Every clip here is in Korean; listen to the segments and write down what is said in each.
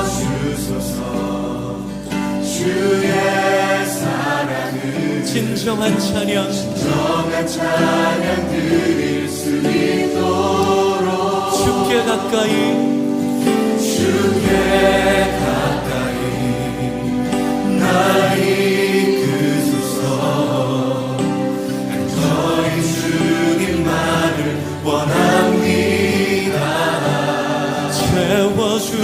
채워주소서 주의 사랑을 진정한 찬양 드릴 수 있도록 주께 가까이 날 이끄소서. 저희 주님만을 원합니다.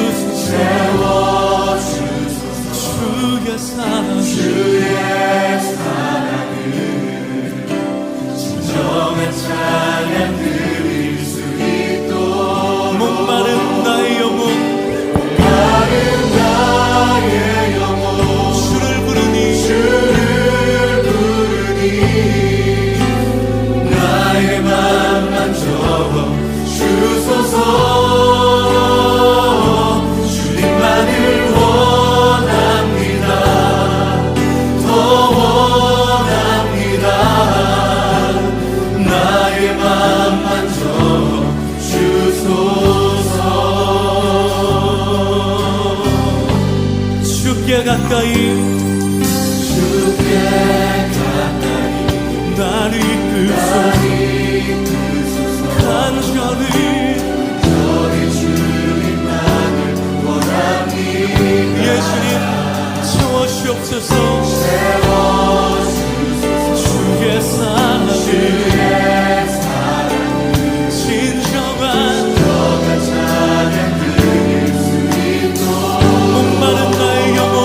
채워주소서 주의 사랑을 진정한 찬양 드릴 수 있도록 목마른 나의 영혼 주를 부르니 나의 맘만 적어 주소서. 주님만을 원합니다. 더 원합니다. 나의 맘만 적어 주소서. 주께 가까이 날 이끄소서 간절히 주님만을 원합니다. 예수님 채워주옵소서 주의 사랑을 진정한 찬양 드릴 수 있도록 목마른 나의 영혼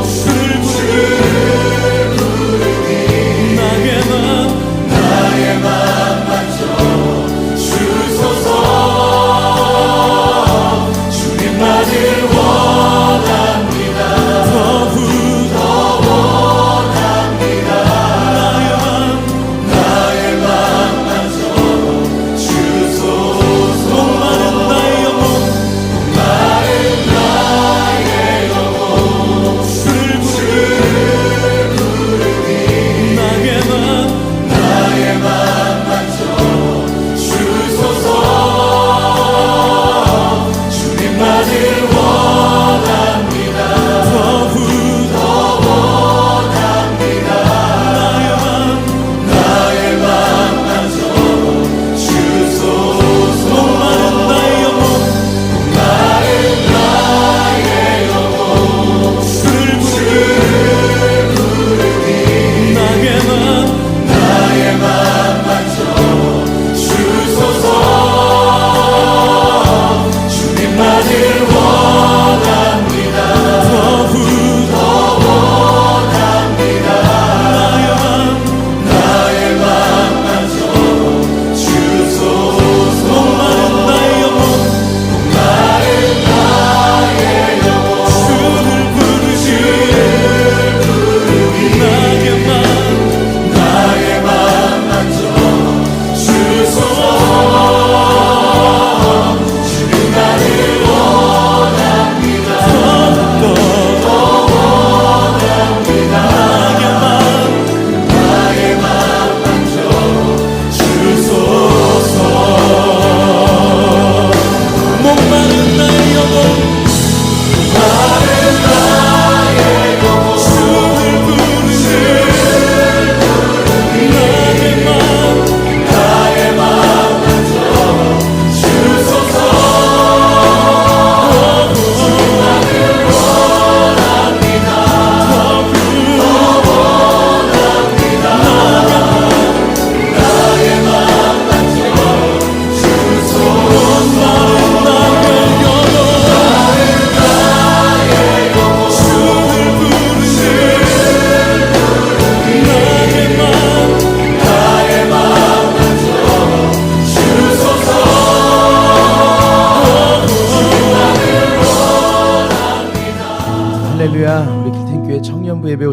주를 부르니 나의 맘만 적어 주소서. 주님만을 원합니다.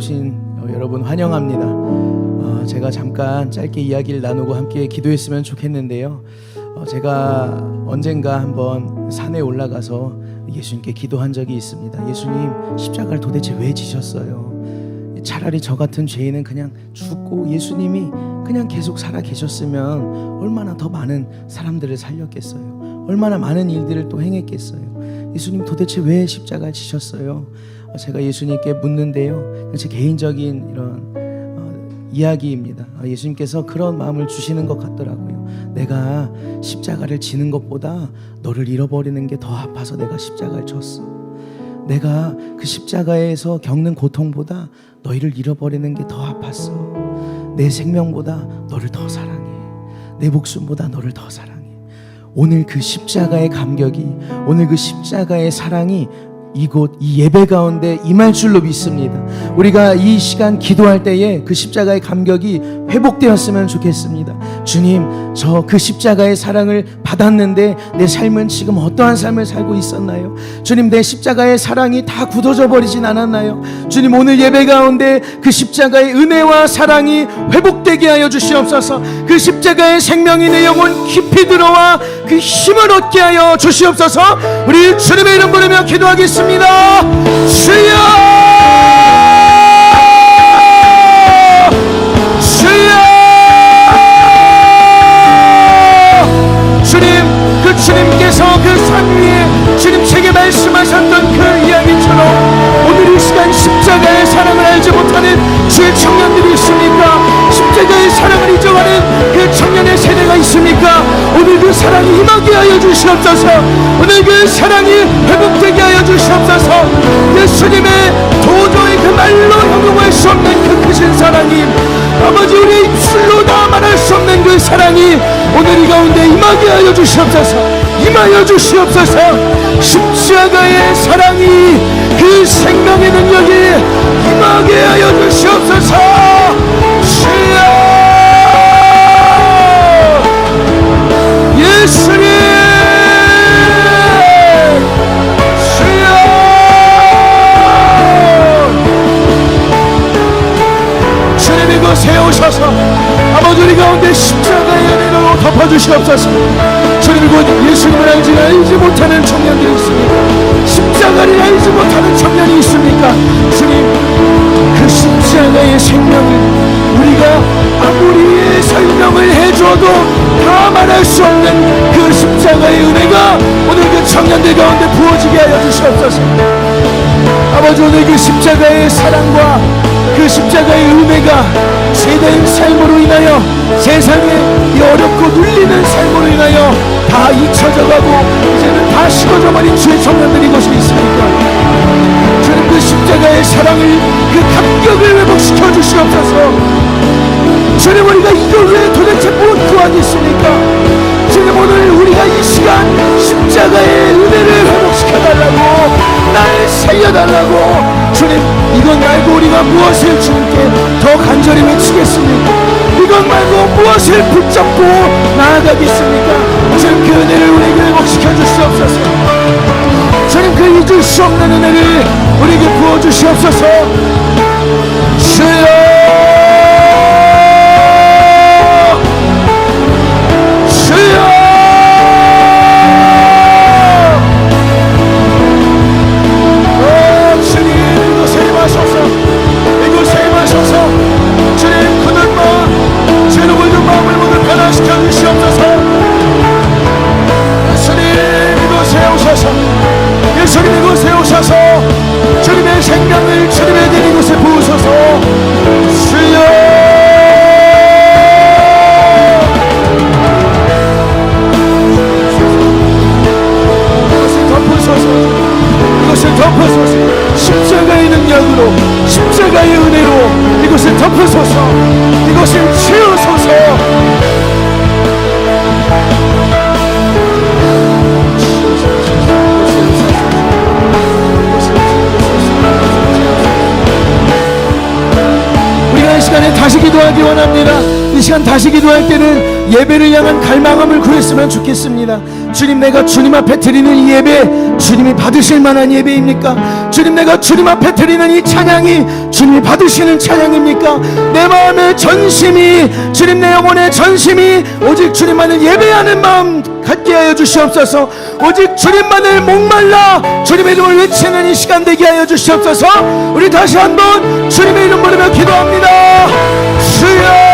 오신 여러분 환영합니다. 제가 잠깐 짧게 이야기를 나누고 함께 기도했으면 좋겠는데요. 제가 언젠가 한번 산에 올라가서 예수님께 기도한 적이 있습니다. 예수님, 십자가를 도대체 왜 지셨어요? 차라리 저 같은 죄인은 그냥 죽고 예수님이 그냥 계속 살아 계셨으면 얼마나 더 많은 사람들을 살렸겠어요. 얼마나 많은 일들을 또 행했겠어요. 예수님, 도대체 왜 십자가를 지셨어요? 제가 예수님께 묻는데요, 제 개인적인 이런 이야기입니다. 예수님께서 그런 마음을 주시는 것 같더라고요. 내가 십자가를 지는 것보다 너를 잃어버리는 게 더 아파서 내가 십자가를 졌어. 내가 그 십자가에서 겪는 고통보다 너희를 잃어버리는 게 더 아팠어. 내 생명보다 너를 더 사랑해. 내 목숨보다 너를 더 사랑해. 오늘 그 십자가의 감격이, 오늘 그 십자가의 사랑이 이곳 이 예배 가운데 임할 줄로 믿습니다. 우리가 이 시간 기도할 때에 그 십자가의 감격이 회복되었으면 좋겠습니다. 주님, 저 그 십자가의 사랑을 받았는데 내 삶은 지금 어떠한 삶을 살고 있었나요? 주님, 내 십자가의 사랑이 다 굳어져 버리진 않았나요? 주님, 오늘 예배 가운데 그 십자가의 은혜와 사랑이 회복되게 하여 주시옵소서. 그 십자가의 생명이 내 영혼 깊이 들어와 그 힘을 얻게 하여 주시옵소서. 우리 주님의 이름 부르며 기도하겠습니다. 주여, 주여. 주님, 그 주님께서 그 산 위에 주님 제게 말씀하셨던 그 이야기처럼 오늘 이 시간 십자가의 사랑을 알지 못하는 주의 청년들이 있습니까? 십자가의 사랑을 잊어가는 그 청년의 세대가 있습니까? 오늘 그 사랑이 임하게 하여 주시옵소서. 오늘 그 사랑이 회복되게 하여 주시옵소서. 예수님의 도저히 그 말로 형용할 수 없는 그 크신 사랑이, 아버지, 우리 입술로 다 말할 수 없는 그 사랑이 오늘 이 가운데 임하게 하여 주시옵소서. 임하여 주시옵소서. 십자가의 사랑이 그 생명의 능력이 임하게 하여 주시옵소서. 주여, 예수님, 주여. 주님, 이곳에 오셔서 아버지 우리 가운데 십자가의 은혜로 덮어주시옵소서. 주님, 이곳 예수님을 알지 못하는 청년들이 있습니까? 십자가를 알지 못하는 청년이 있습니까? 주님, 그 십자가의 생명을 우리가 아무리 설명을 해줘도 다 말할 수 없는 그 십자가의 은혜가 오늘 그 청년들 가운데 부어지게 하여 주시옵소서. 아버지, 오늘 그 십자가의 사랑과 그 십자가의 은혜가 죄된 삶으로 인하여, 세상에 이 어렵고 눌리는 삶으로 인하여 다 잊혀져가고 이제는 다 식어져 버린 주의 청년들이 이곳에 있습니까? 주님, 그 십자가의 사랑을, 그 감격을 회복시켜 주시옵소서. 주님, 우리가 이걸 왜 도대체 못 구하겠습니까? 주님, 오늘 우리가 이 시간 십자가의 은혜를 회복시켜달라고, 날 살려달라고. 주님, 이것 말고 우리가 무엇을 주님께 더 간절히 외치겠습니까? 이것 말고 무엇을 붙잡고 나아가겠습니까? 주님, 그 은혜를 우리에게 회복시켜 주시옵소서. 주님, 그 잊을 수 없는 은혜를 우리에게 부어주시옵소서. 주여, 예수님, 이곳에 오셔서 주님의 생명을 주님의 된 이곳에 부으소서. 주여, 이것을 덮으소서. 이것을 덮으소서. 십자가의 능력으로, 십자가의 은혜로 이것을 덮으소서. 이것을 채우소서. 이 시간에 다시 기도하기 원합니다. 이 시간 다시 기도할 때는 예배를 향한 갈망함을 구했으면 좋겠습니다. 주님, 내가 주님 앞에 드리는 이 예배 주님이 받으실 만한 예배입니까? 주님, 내가 주님 앞에 드리는 이 찬양이 주님이 받으시는 찬양입니까? 내 마음의 전심이, 주님, 내 영혼의 전심이 오직 주님만을 예배하는 마음 갖게 하여 주시옵소서. 오직 주님만을 목말라 주님의 이름을 외치는 이 시간 되게 하여 주시옵소서. 우리 다시 한번 주님의 이름 부르며 기도합니다. 주여,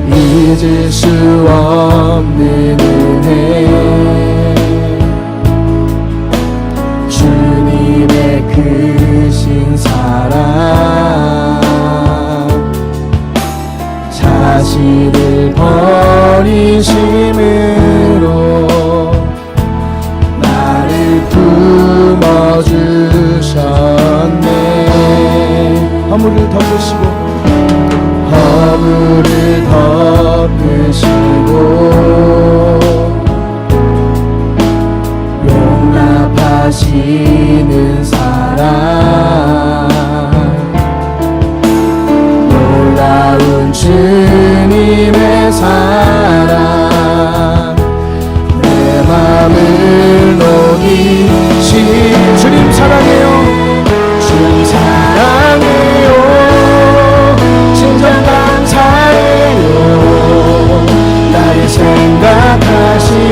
잊을 수 없는 은혜, 주님의 크신 사랑, 자신을 버리심으로 나를 품어주셨네. 허물을 덮으시고 허물을 덮으시고 용납하시는 사랑, 놀라운 주님의 사랑, 내 맘을 녹이신 주님 사랑해요. 주님 사랑해요. 진정 감사해요. 나를 생각하시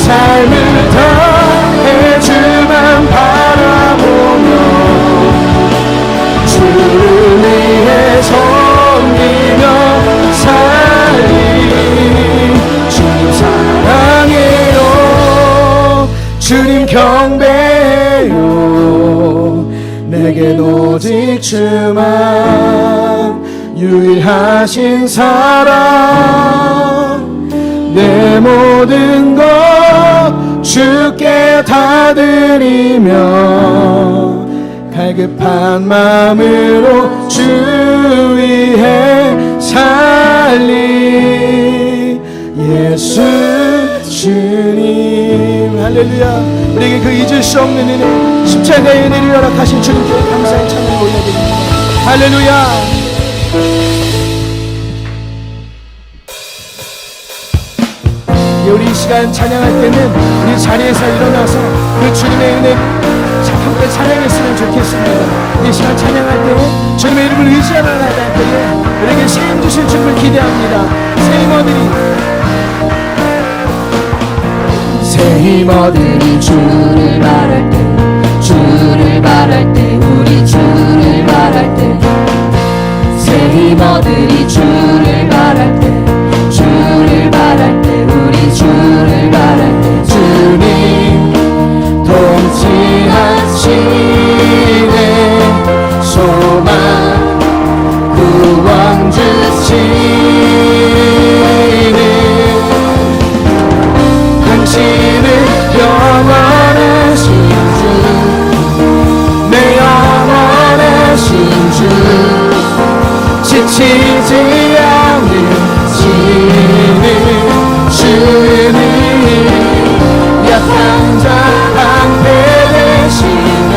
삶을 다해 주만 바라보며 주를 위해 섬기며 살리 주님 사랑해요 주님 경배해요 내겐 오직 주만 유일하신 사랑 내 모든 것 주께 다 드리며 갈급한 마음으로 주 위해 살리 예수 주님 할렐루야 우리에게 그 잊을 수 없는 은혜 십자가의 은혜를 허락하신 주님께 감사의 찬양을 올려드립니다 할렐루야 우리 이 시간 찬양할 때는 우리 자리에서 일어나서 그 주님의 은혜 함께 찬양했으면 좋겠습니다. 이 시간 찬양할 때 주님의 이름을 의지하는 날 때에 우리에게 신 주실 주님을 기대합니다. 새 힘어들이 주를 바랄 때 주를 바랄 때 우리 주를 바랄 때 새 힘어들이 주를 바랄 때 주를 바랄 때 우리 주를 바랄 때 주님 통치하시네 소망 구원 주시네 당신은 영원하신 주 내 영원하신 주 지치지 않는 주님 약한 자 방패되시며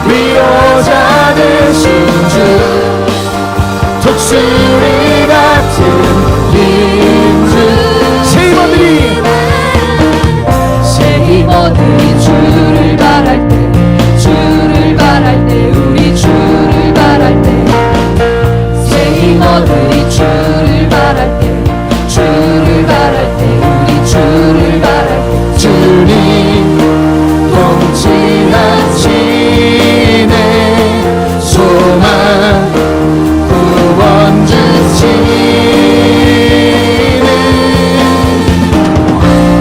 위로자 되신 주 독수리 같은 힘주 새 힘어들이 주를 바랄 때 주를 바랄 때 우리 주를 바랄 때 새 힘어들이 주를 바랄 때 주를 바랄 때 우리 주를 바랄 때 주님 통치하시네 소망 구원 주시네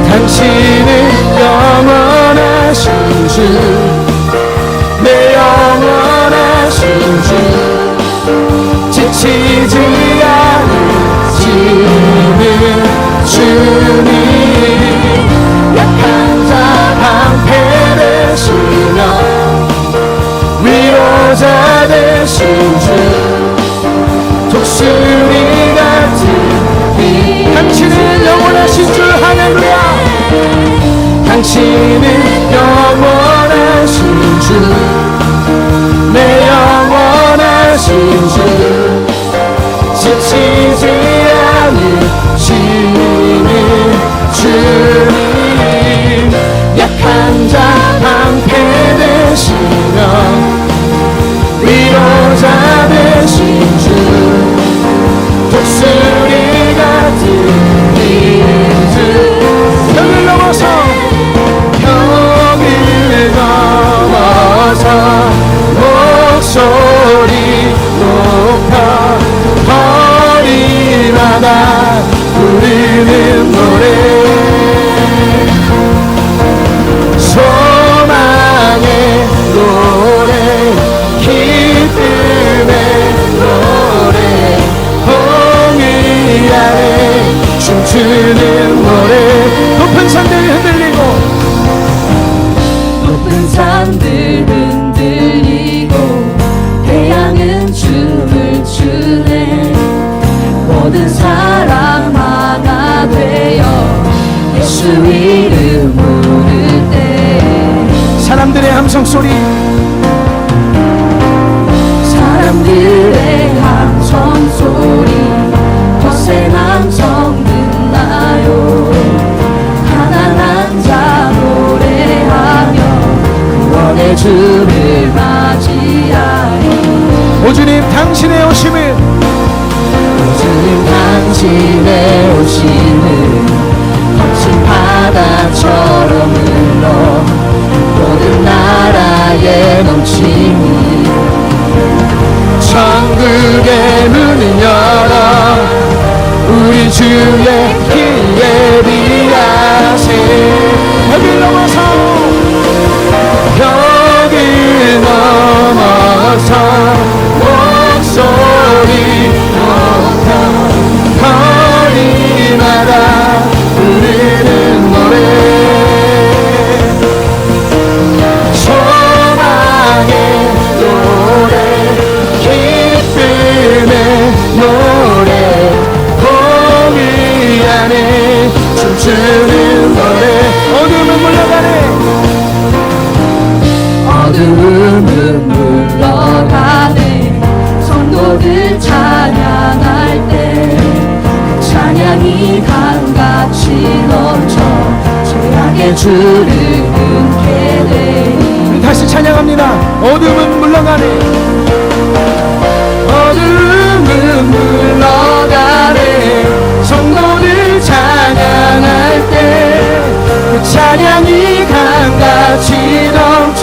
당신은 영원하신 주 내 영원하신 주 지치지 않는 주님 약한 자 방패되시며 위로자 되신 주 독수리 같은 빛 당신은 영원하신 주 할렐루야 당신은 영원하신 주 내 영원하신 주 지치지 않는 주님 약한 자 방패되시며 위로자 되신 주 독수리 같은 힘주 벽을 넘어서 목소리 높여 거리마다 부르는 노래 소망의 노래 기쁨의 노래 홍의 아래 춤추는 노래 높은 산들이 흔들리고 높은 산들 흔들리고 태양은 춤을 추네 모든 사람 하나 되어 예수 이름 부를 때 사람들의 함성 소리 사람들의 함성 소리 거센 함성 듣나요 가난한 자 노래하며 구원의 주를 맞이하리 오 주님 당신의 오심을 오 주님 당신의 오심을 거친 바다처럼 흘러 모든 나라에 넘치니 천국의 문을 열어 우리 주의 길에 비하세 벽을 넘어서 벽을 넘어서 목소리 높여 거리마다 부르는 노래 소망의 노래 기쁨의 노래 공의 안에 춤추는 노래 어둠은 물러가네 어둠은 물러가네 성도들 찬양할 때 찬양이 강같이 넘쳐 죄악의 줄을 끊게 되니 다시 찬양합니다. 어둠은 물러가네. 어둠은 물러가네 성도들 찬양할 때 그 찬양이 강같이 넘쳐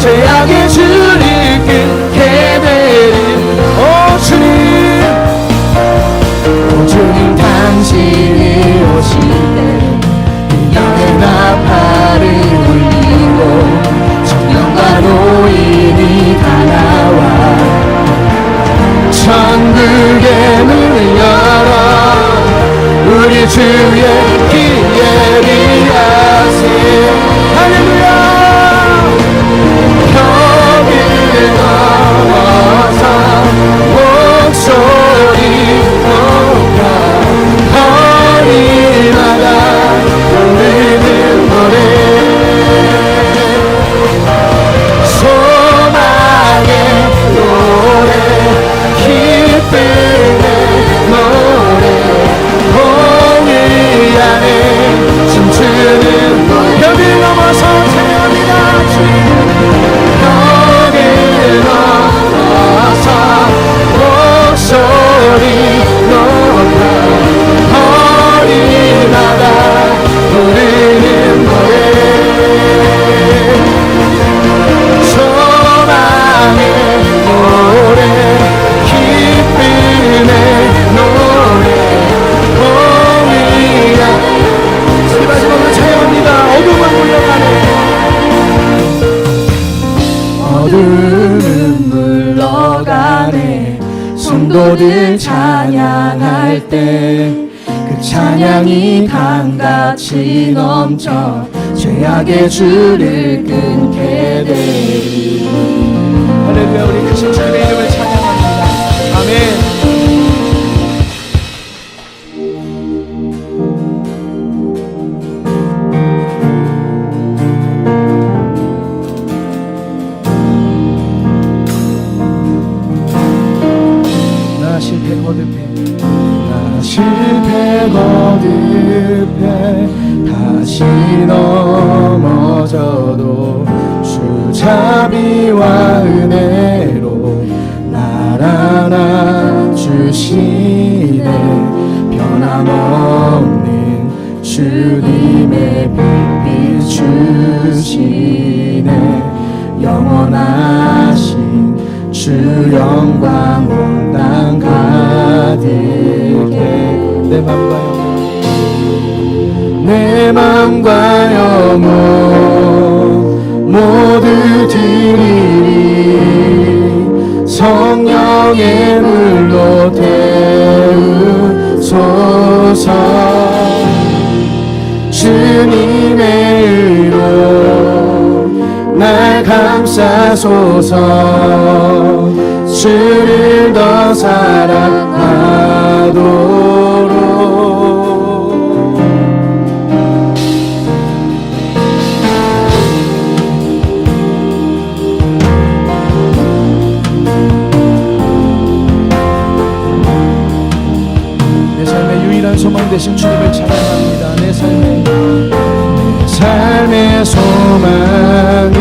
죄악의 줄을 끊게 되니 오 주님 당신이 오실 때 인간의 나팔을 울리고 청년과 노인이 다 나와 천국의 문을 열어 우리 주의 길에 비하세 할렐루야 벽을 넘어서 목소리 높여 거리마다 부르는 노래 소망의 노래 기쁨의 노래 공의 안에 춤추는 노래 벽을 넘어서 찬양합니다 주님 벽을 넘어서 목소리 높여 거리마다 부르는 노래 소망의 노래 기쁨의 노래 공의가 마지막으로 찬양합니다. 어둠은 물러가네 어둠은 물러가네 성도들 찬양할 때 그 찬양이 강같이 넘쳐 죄악의 줄을 끊게 되리 할렐루야. 우리 크신 주님의 이름을 찬양합니다. 아멘. 나 실패 거듭해 나 실패 거듭해 다시 넘어져도 주 자비와 은혜로 날 안아주시네 변함없는 주님의 빛 주시네 영원하신 주 영광 온 땅 가득해 내 맘과 영혼 모두 드리리 성령의 물로 태우소서 주님의 의로 날 감싸소서 주를 더 사랑하도록 내 삶의 유일한 소망 되신 주님을 찬양합니다. 내 삶의 소망은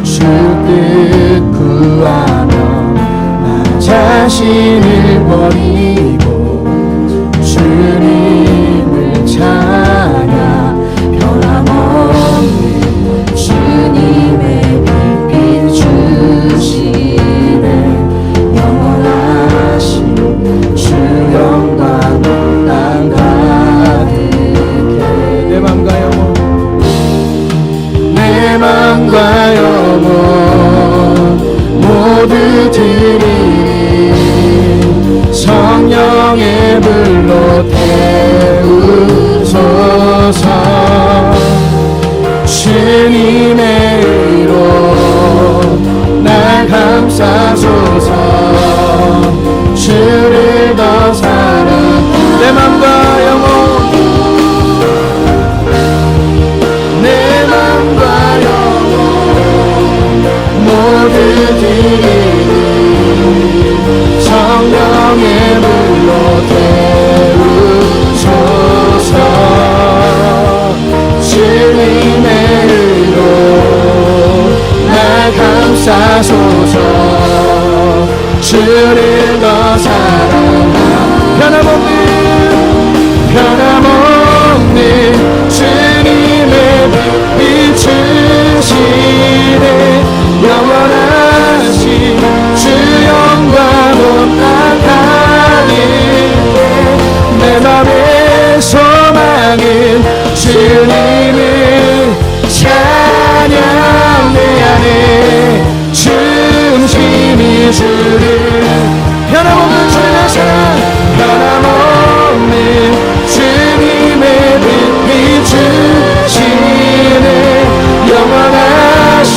주 뜻 구하며 나 자신을 버리고 주님을 찬양 태우소서. 주님의 의로 날 감싸소서. 주를 더 사랑 내 맘과 영혼 내 맘과 영혼 모두 드리니 성령의 불로 태우소서. 주님의 의로 날 감싸소서. 주를 더 사랑하 변함없는 주님의 빛 비추시네. 영원하신 주 영광은 나타나리네. 내 맘의 소망은 주님을 찬양. 내 안에 중심이 주를 변함없는 주님의 사랑 변함없는 주님의 빛 비추시네. 영원하신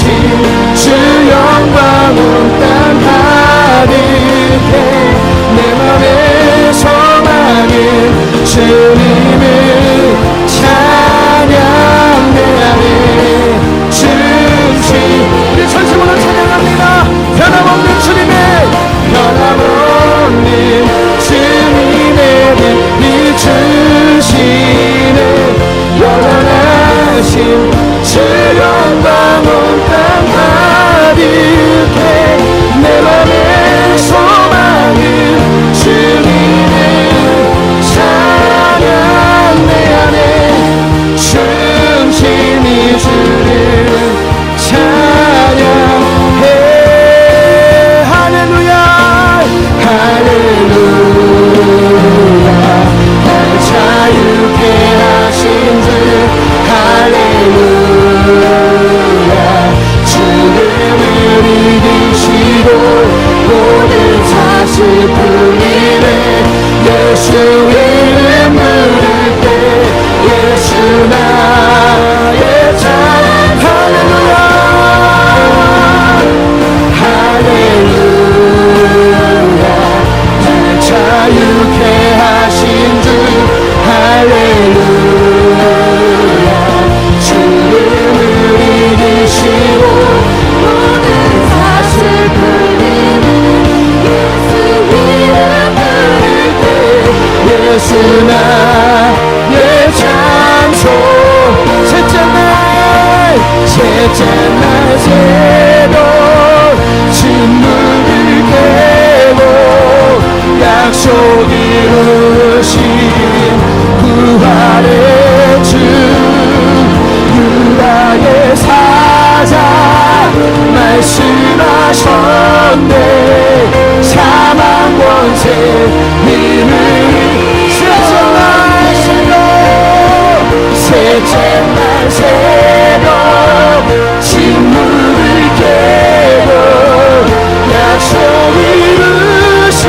주 영광은 땅 가득해. 내 맘의 소망은 주님을 찬양. 내 안에 중심 우리 전심으로 찬양합니다. 변함없는 주님의 빛 비추시네. 영원하신 주 영광은 땅 가득해. 내 맘의 소망은 주님의 찬양. 내 안에 중심이 주를 찬양해. 할렐루야 할렐루야. 날 자유케 하신 주 할렐루야. 주님을 이기시고 모든 사실 풀리네. 예수 이름 부를 때 예수 나의 찬양. 할렐루야 할렐루야. 날 자유케 하신 주 할렐루야. 주님을 이기시고 모든 사실 풀리는 예수 이름 부를 때 예수 나의 찬송. 셋째 날 새벽 진물을 깨고 약속 이루신 부활의 주 유다의 사자 말씀하셨네. 사망 권세 힘을 셋째 날 새벽 진물을 깨고 약속 이루신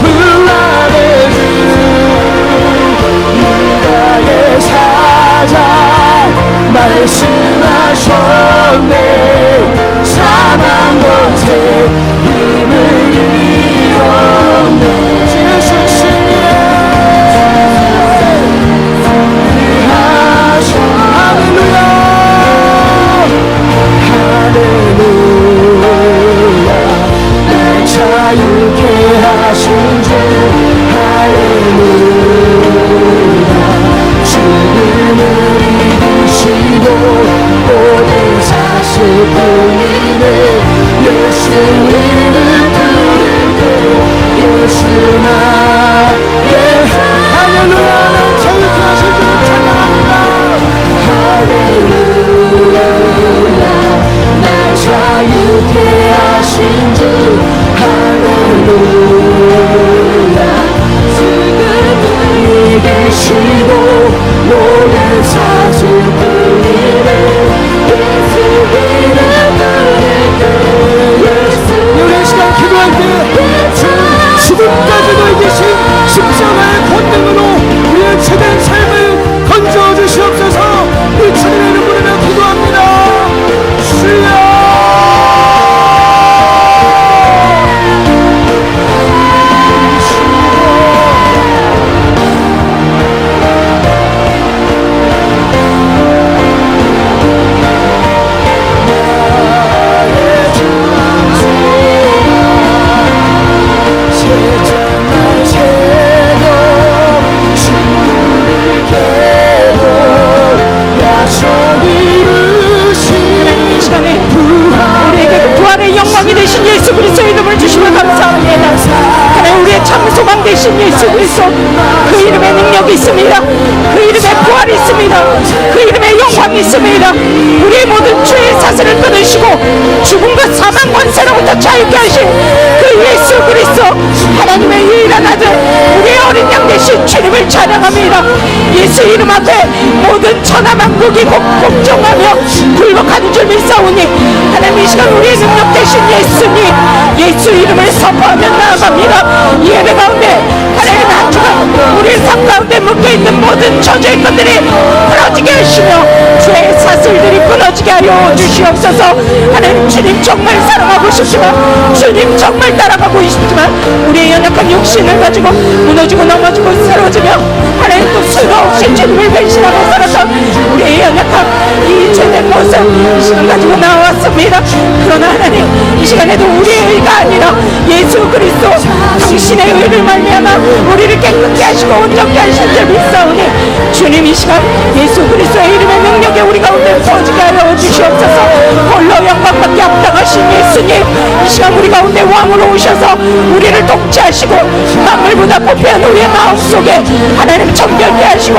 부활의 주 유다의 사자 말씀하셨네. 사망 권세 힘을 잃었네. 예수 승리하셨. 할렐루야 할렐루야. 날 자유케 하신 주 할렐루야. 주님을 이기시고 모든 사실 풀리네. 예수 이름 부를 때 예수 나의 할렐루야. 날 자유케 하신 주 찬양합니다. 할렐루야. 날 자유케 하신 주 할렐루야. 죽음을 이기시고 모든 사실 풀리네. 예수 이름 부를 때 예수. 우리 시간 기도할 때 죽음까지도 이기신 십자가의 권능 그 이름에 능력이 있습니다. 그 이름에 부활이 있습니다. 그 이름에 영광이 있습니다. 우리의 모든 죄의 사슬을 끊으시고 죽음과 사망 권세로부터 자유케 하신 그 예수 그리스도 하나님의 유일한 아들 우리의 어린 양 되신 주님을 찬양합니다. 예수 이름 앞에 모든 천하만국이 복종하며 굴복하는 줄 믿사오니 하나님 이 시간 우리의 능력 되신 예수님 예수 이름을 선포하며 나아갑니다. 이 예배 가운데 하나님 한 주간 우리 삶 가운데 묶여있는 모든 저주의 끈들이 끊어지게 하시며 죄의 사슬들이 끊어지게 하여 주시옵소서. 하나님 주님 정말 사랑하고 싶지만 주님 정말 따라가고 싶지만 우리의 연약한 육신을 가지고 무너지고 넘어지고 쓰러지며 하나님 또 수도 없이 주님을 배신하고 살았던 우리의 연약한 이 죄된 모습 이 시간 가지고 나왔습니다. 그러나 하나님 이 시간에도 우리의 의가 아니라 예수 그리스도 당신의 의를 말미암아 우리를 깨끗게 하시고 온전케 하신 줄 믿사오니 주님 이 시간 예수 그리스도의 이름의 능력에 우리 가운데 부어지게 하여 주시옵소서. 홀로 영광받게 합당하신 예수님 이 시간 우리 가운데 왕으로 오셔서 우리를 통치하시고 만물보다 부패한 우리의 마음속에 하나님 정결케 하시고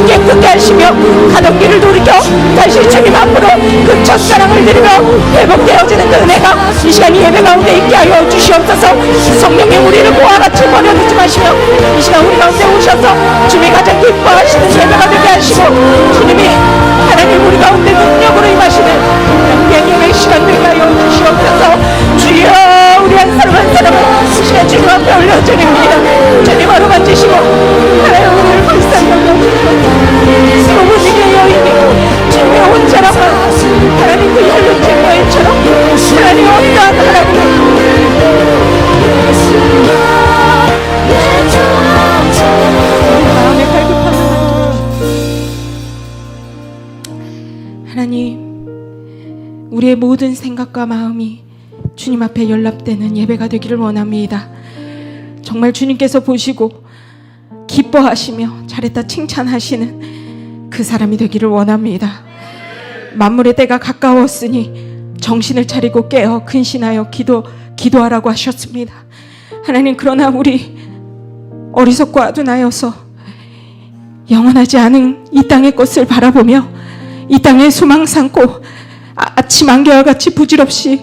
깨끗게 하시며 가던 길을 돌이켜 다시 주님 앞으로 그 첫사랑을 드리며 회복되어지는 그 은혜가 이 시간 이 예배 가운데 있게 하여 주시옵소서. 성령님 우리를 보아같이 버려두지 마시며 이 시간 우리 가운데 오셔서 주님이 가장 기뻐하시는 예배가 되게 하시고 주님이 하나님 우리 가운데 능력으로 임하시는 영광의 시간 되게 하여 주시옵소서. 주여 우리 한 사람 한 사람은 이 시간 주님 앞에 올려드립니다. 주님 바로 만지시고 하나님 우리를 불쌍히 여겨주시고 소문이의 여인이 주님의 혼자라고 하나님 그 혈육된 여인처럼 하나님 어떠한 하나님을 마음에 갈급함을 하나님 우리의 모든 생각과 마음이 주님 앞에 연락되는 예배가 되기를 원합니다. 정말 주님께서 보시고 기뻐하시며 잘했다 칭찬하시는 그 사람이 되기를 원합니다. 만물의 때가 가까웠으니 정신을 차리고 깨어 근신하여 기도하라고 하셨습니다. 하나님 그러나 우리 어리석고 아둔하여서 영원하지 않은 이 땅의 것을 바라보며 이 땅에 소망 삼고 아침 안개와 같이 부질없이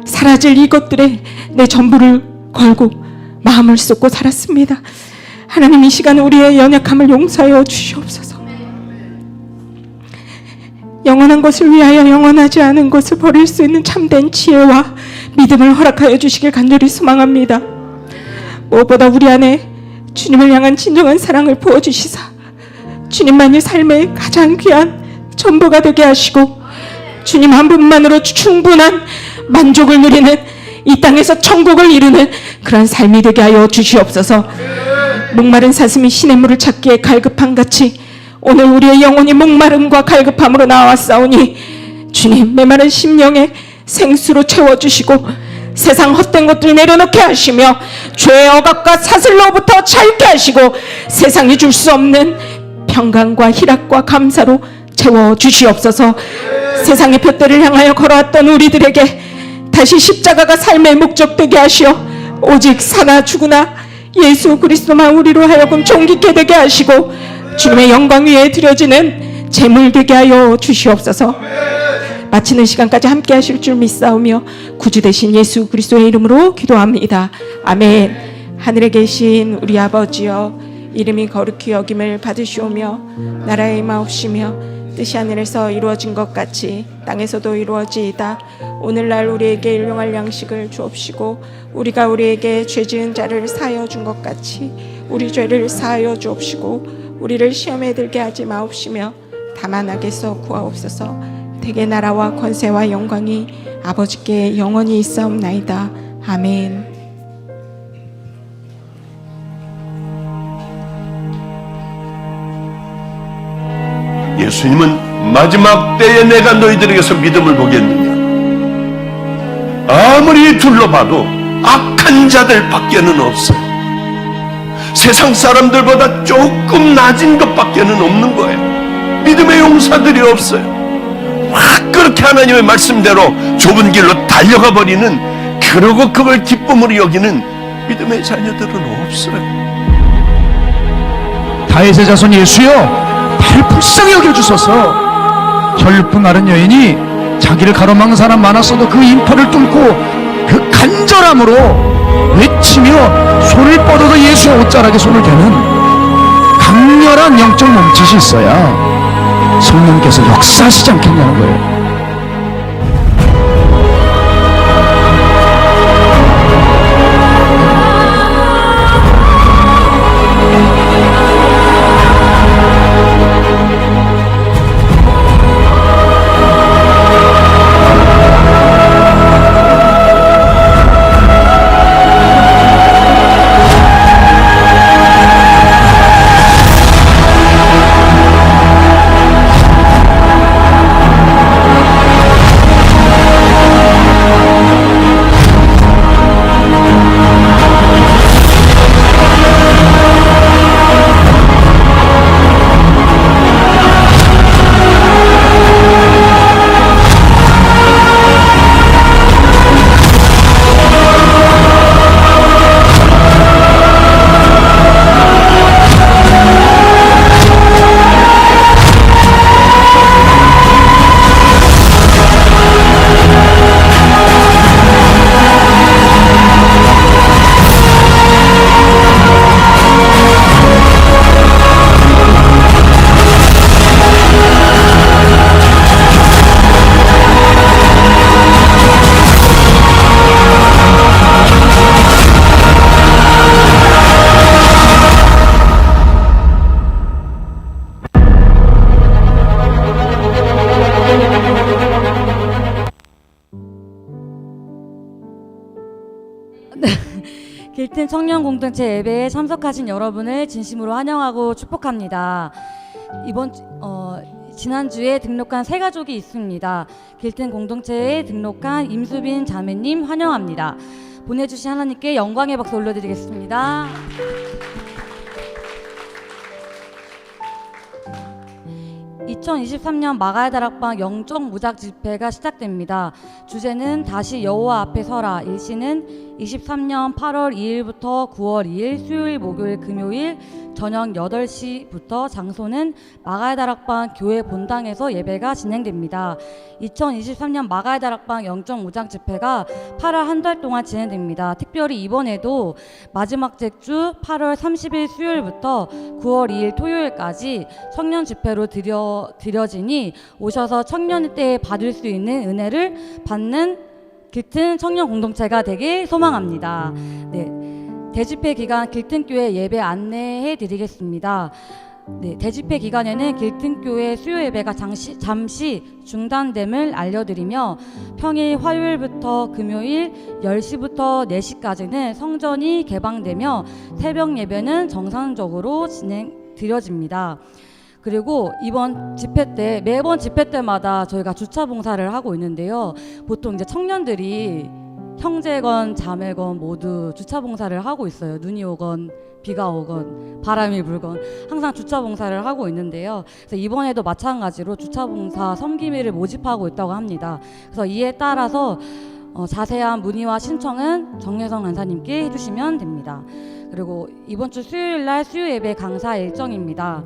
사라질 이것들에 내 전부를 걸고 마음을 쏟고 살았습니다. 하나님 이 시간 우리의 연약함을 용서하여 주시옵소서. 영원한 것을 위하여 영원하지 않은 것을 버릴 수 있는 참된 지혜와 믿음을 허락하여 주시길 간절히 소망합니다. 무엇보다 우리 안에 주님을 향한 진정한 사랑을 부어주시사 주님만이 삶의 가장 귀한 전부가 되게 하시고 주님 한 분만으로 충분한 만족을 누리는 이 땅에서 천국을 이루는 그런 삶이 되게 하여 주시옵소서. 목마른 사슴이 시냇 물을 찾기에 갈급한 같이 오늘 우리의 영혼이 목마름과 갈급함으로 나왔사오니 주님 메마른 심령에 생수로 채워주시고 세상 헛된 것들 내려놓게 하시며 죄의 억압과 사슬로부터 자유케 하시고 세상이 줄 수 없는 평강과 희락과 감사로 채워주시옵소서. 세상의 둯대를 향하여 걸어왔던 우리들에게 다시 십자가가 삶의 목적 되게 하시어 오직 사나 죽으나 예수 그리스도만 우리로 하여금 존귀케 되게 하시고 주님의 영광 위에 드려지는 제물 되게 하여 주시옵소서. 마치는 시간까지 함께 하실 줄 믿사오며 구주 되신 예수 그리스도의 이름으로 기도합니다. 아멘. 하늘에 계신 우리 아버지여 이름이 거룩히 여김을 받으시오며 나라의 임하옵시며 뜻이 하늘에서 이루어진 것 같이 땅에서도 이루어지이다. 오늘날 우리에게 일용할 양식을 주옵시고 우리가 우리에게 죄 지은 자를 사하여 준 것 같이 우리 죄를 사하여 주옵시고 우리를 시험에 들게 하지 마옵시며 다만 악에서 구하옵소서. 대개 나라와 권세와 영광이 아버지께 영원히 있사옵나이다. 아멘. 예수님은 마지막 때에 내가 너희들에게서 믿음을 보겠느냐? 아무리 둘러봐도 악한 자들 밖에는 없어요. 세상 사람들보다 조금 낮은 것밖에는 없는 거예요. 믿음의 용사들이 없어요. 막 그렇게 하나님의 말씀대로 좁은 길로 달려가 버리는, 그러고 그걸 기쁨으로 여기는 믿음의 자녀들은 없어요. 다윗의 자손 예수여 나를 불쌍히 여겨주소서. 혈품 마른 여인이 자기를 가로막는 사람 많았어도 그 인파를 뚫고 그 간절함으로 외치며 손을 뻗어도 예수의 옷자락에 손을 대는 강렬한 영적 몸짓이 있어야 성령께서 역사하시지 않겠냐는 거예요. 길튼 청년 공동체 예배에 참석하신 여러분을 진심으로 환영하고 축복합니다. 지난주에 등록한 새 가족이 있습니다. 길튼 공동체에 등록한 임수빈 자매님 환영합니다. 보내주신 하나님께 영광의 박수 올려드리겠습니다. (2023년) 마가의 다락방 영적 무작 집회가 시작됩니다. 주제는 다시 여호와 앞에 서라. 일시는 23년 8월 2일부터 9월 2일 수요일, 목요일, 금요일 저녁 8시부터 장소는 마가의 다락방 교회 본당에서 예배가 진행됩니다. 2023년 마가의 다락방 영적 무장 집회가 8월 한 달 동안 진행됩니다. 특별히 이번에도 마지막 주 8월 30일 수요일부터 9월 2일 토요일까지 청년 집회로 드려지니 오셔서 청년 때 받을 수 있는 은혜를 받는 길튼 청년 공동체가 되길 소망합니다. 네, 대집회 기간 길튼교회 예배 안내해 드리겠습니다. 네, 대집회 기간에는 길튼교회 수요 예배가 잠시 중단됨을 알려드리며 평일 화요일부터 금요일 10시부터 4시까지는 성전이 개방되며 새벽 예배는 정상적으로 드려집니다. 그리고 이번 집회 때, 매번 집회 때마다 저희가 주차 봉사를 하고 있는데요. 보통 이제 청년들이 형제건 자매건 모두 주차 봉사를 하고 있어요. 눈이 오건 비가 오건 바람이 불건 항상 주차 봉사를 하고 있는데요. 그래서 이번에도 마찬가지로 주차 봉사 섬김이를 모집하고 있다고 합니다. 그래서 이에 따라서 자세한 문의와 신청은 정혜성 간사님께 해주시면 됩니다. 그리고 이번 주 수요일 날 수요 예배 강사 일정입니다.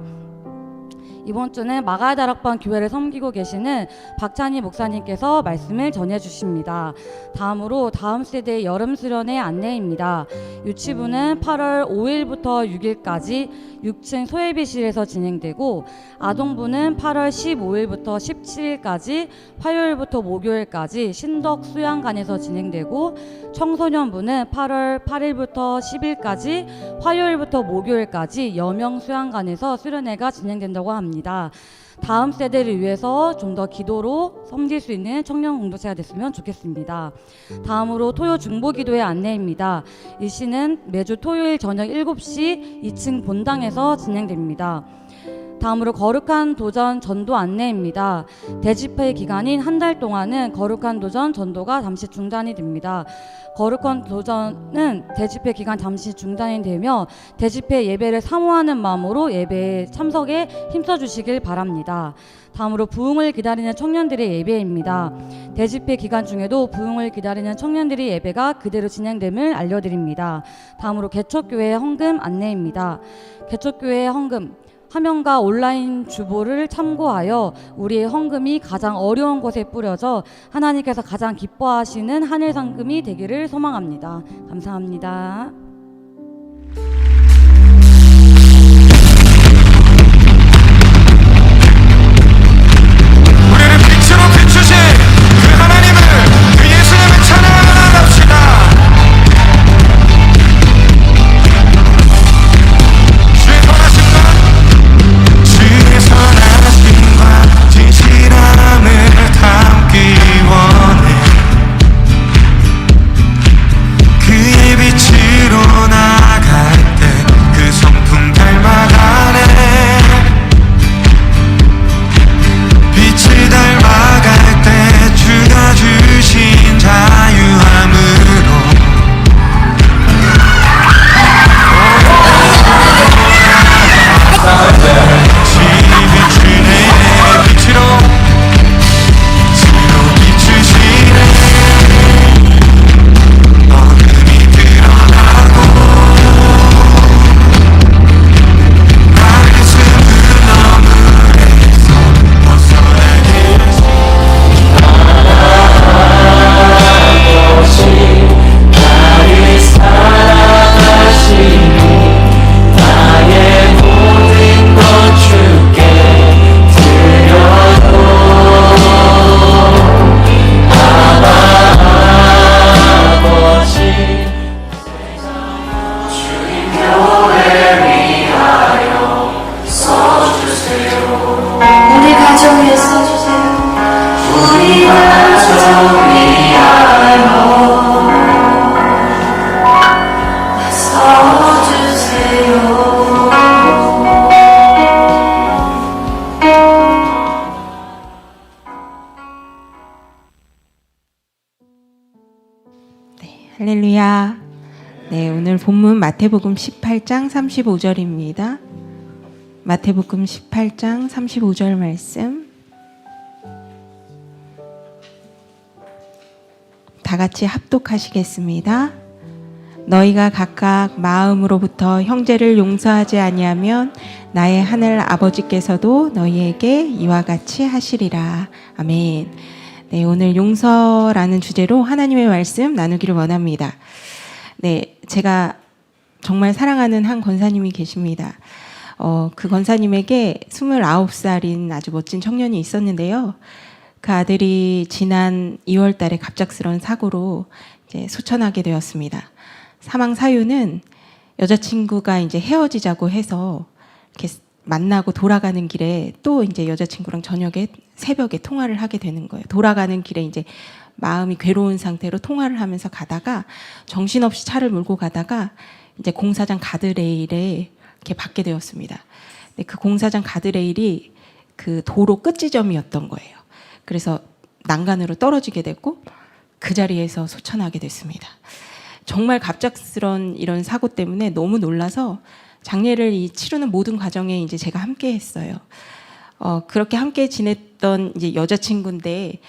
이번 주는 마가의 다락방 교회를 섬기고 계시는 박찬희 목사님께서 말씀을 전해주십니다. 다음으로 다음 세대의 여름 수련회 안내입니다. 유치부는 8월 5일부터 6일까지 6층 소예비실에서 진행되고, 아동부는 8월 15일부터 17일까지 화요일부터 목요일까지 신덕 수양관에서 진행되고, 청소년부는 8월 8일부터 10일까지 화요일부터 목요일까지 여명 수양관에서 수련회가 진행된다고 합니다. 다음 세대를 위해서 좀 더 기도로 섬길 수 있는 청년 공동체가 됐으면 좋겠습니다. 다음으로 토요 중보기도의 안내입니다. 일시는 매주 토요일 저녁 7시 2층 본당에서 진행됩니다. 다음으로 거룩한 도전 전도 안내입니다. 대집회 기간인 한 달 동안은 거룩한 도전 전도가 잠시 중단이 됩니다. 거룩한 도전은 대집회 기간 잠시 중단이 되며 대집회 예배를 사모하는 마음으로 예배에 참석에 힘써주시길 바랍니다. 다음으로 부흥을 기다리는 청년들의 예배입니다. 대집회 기간 중에도 부흥을 기다리는 청년들의 예배가 그대로 진행됨을 알려드립니다. 다음으로 개척교회 헌금 안내입니다. 개척교회 헌금 화면과 온라인 주보를 참고하여 우리의 헌금이 가장 어려운 곳에 뿌려져 하나님께서 가장 기뻐하시는 하늘 상금이 되기를 소망합니다. 감사합니다. 우리를 빛으로 비추신 그 하나님을, 그 예수님을 찬양하며 나갑시다. 주의 선하심과 주의 선하심과 진실함을 담기 원해. 그의 빛으로 나갈 때 그 성품 닮아가네. 빛을 닮아갈 때 주가 주신 자유함으로 비추네. 빛으로 비추시네. 어둠이 드러나고 나의 숨은 너무에서 벗어나게 우리 가정에 써주세요. 우리 가정 위하여 써주세요. 할렐루야. 네, 오늘 본문 마태복음 18장 35절입니다. 마태복음 18장 35절 말씀. 다 같이 합독하시겠습니다. 너희가 각각 마음으로부터 형제를 용서하지 아니하면 나의 하늘 아버지께서도 너희에게 이와 같이 하시리라. 아멘. 네, 오늘 용서라는 주제로 하나님의 말씀 나누기를 원합니다. 네, 제가 정말 사랑하는 한 권사님이 계십니다. 그 권사님에게 29살인 아주 멋진 청년이 있었는데요. 그 아들이 지난 2월 달에 갑작스러운 사고로 이제 소천하게 되었습니다. 사망 사유는 여자친구가 이제 헤어지자고 해서 이렇게 만나고 돌아가는 길에 또 이제 여자친구랑 저녁에 새벽에 통화를 하게 되는 거예요. 돌아가는 길에 이제 마음이 괴로운 상태로 통화를 하면서 가다가 정신없이 차를 몰고 가다가 이제 공사장 가드레일에 이렇게 받게 되었습니다. 근데 그 공사장 가드레일이 그 도로 끝 지점이었던 거예요. 그래서 난간으로 떨어지게 됐고 그 자리에서 소천하게 됐습니다. 정말 갑작스런 이런 사고 때문에 너무 놀라서 장례를 치르는 모든 과정에 이제 제가 함께 했어요. 그렇게 함께 지냈던 이제 여자친구인데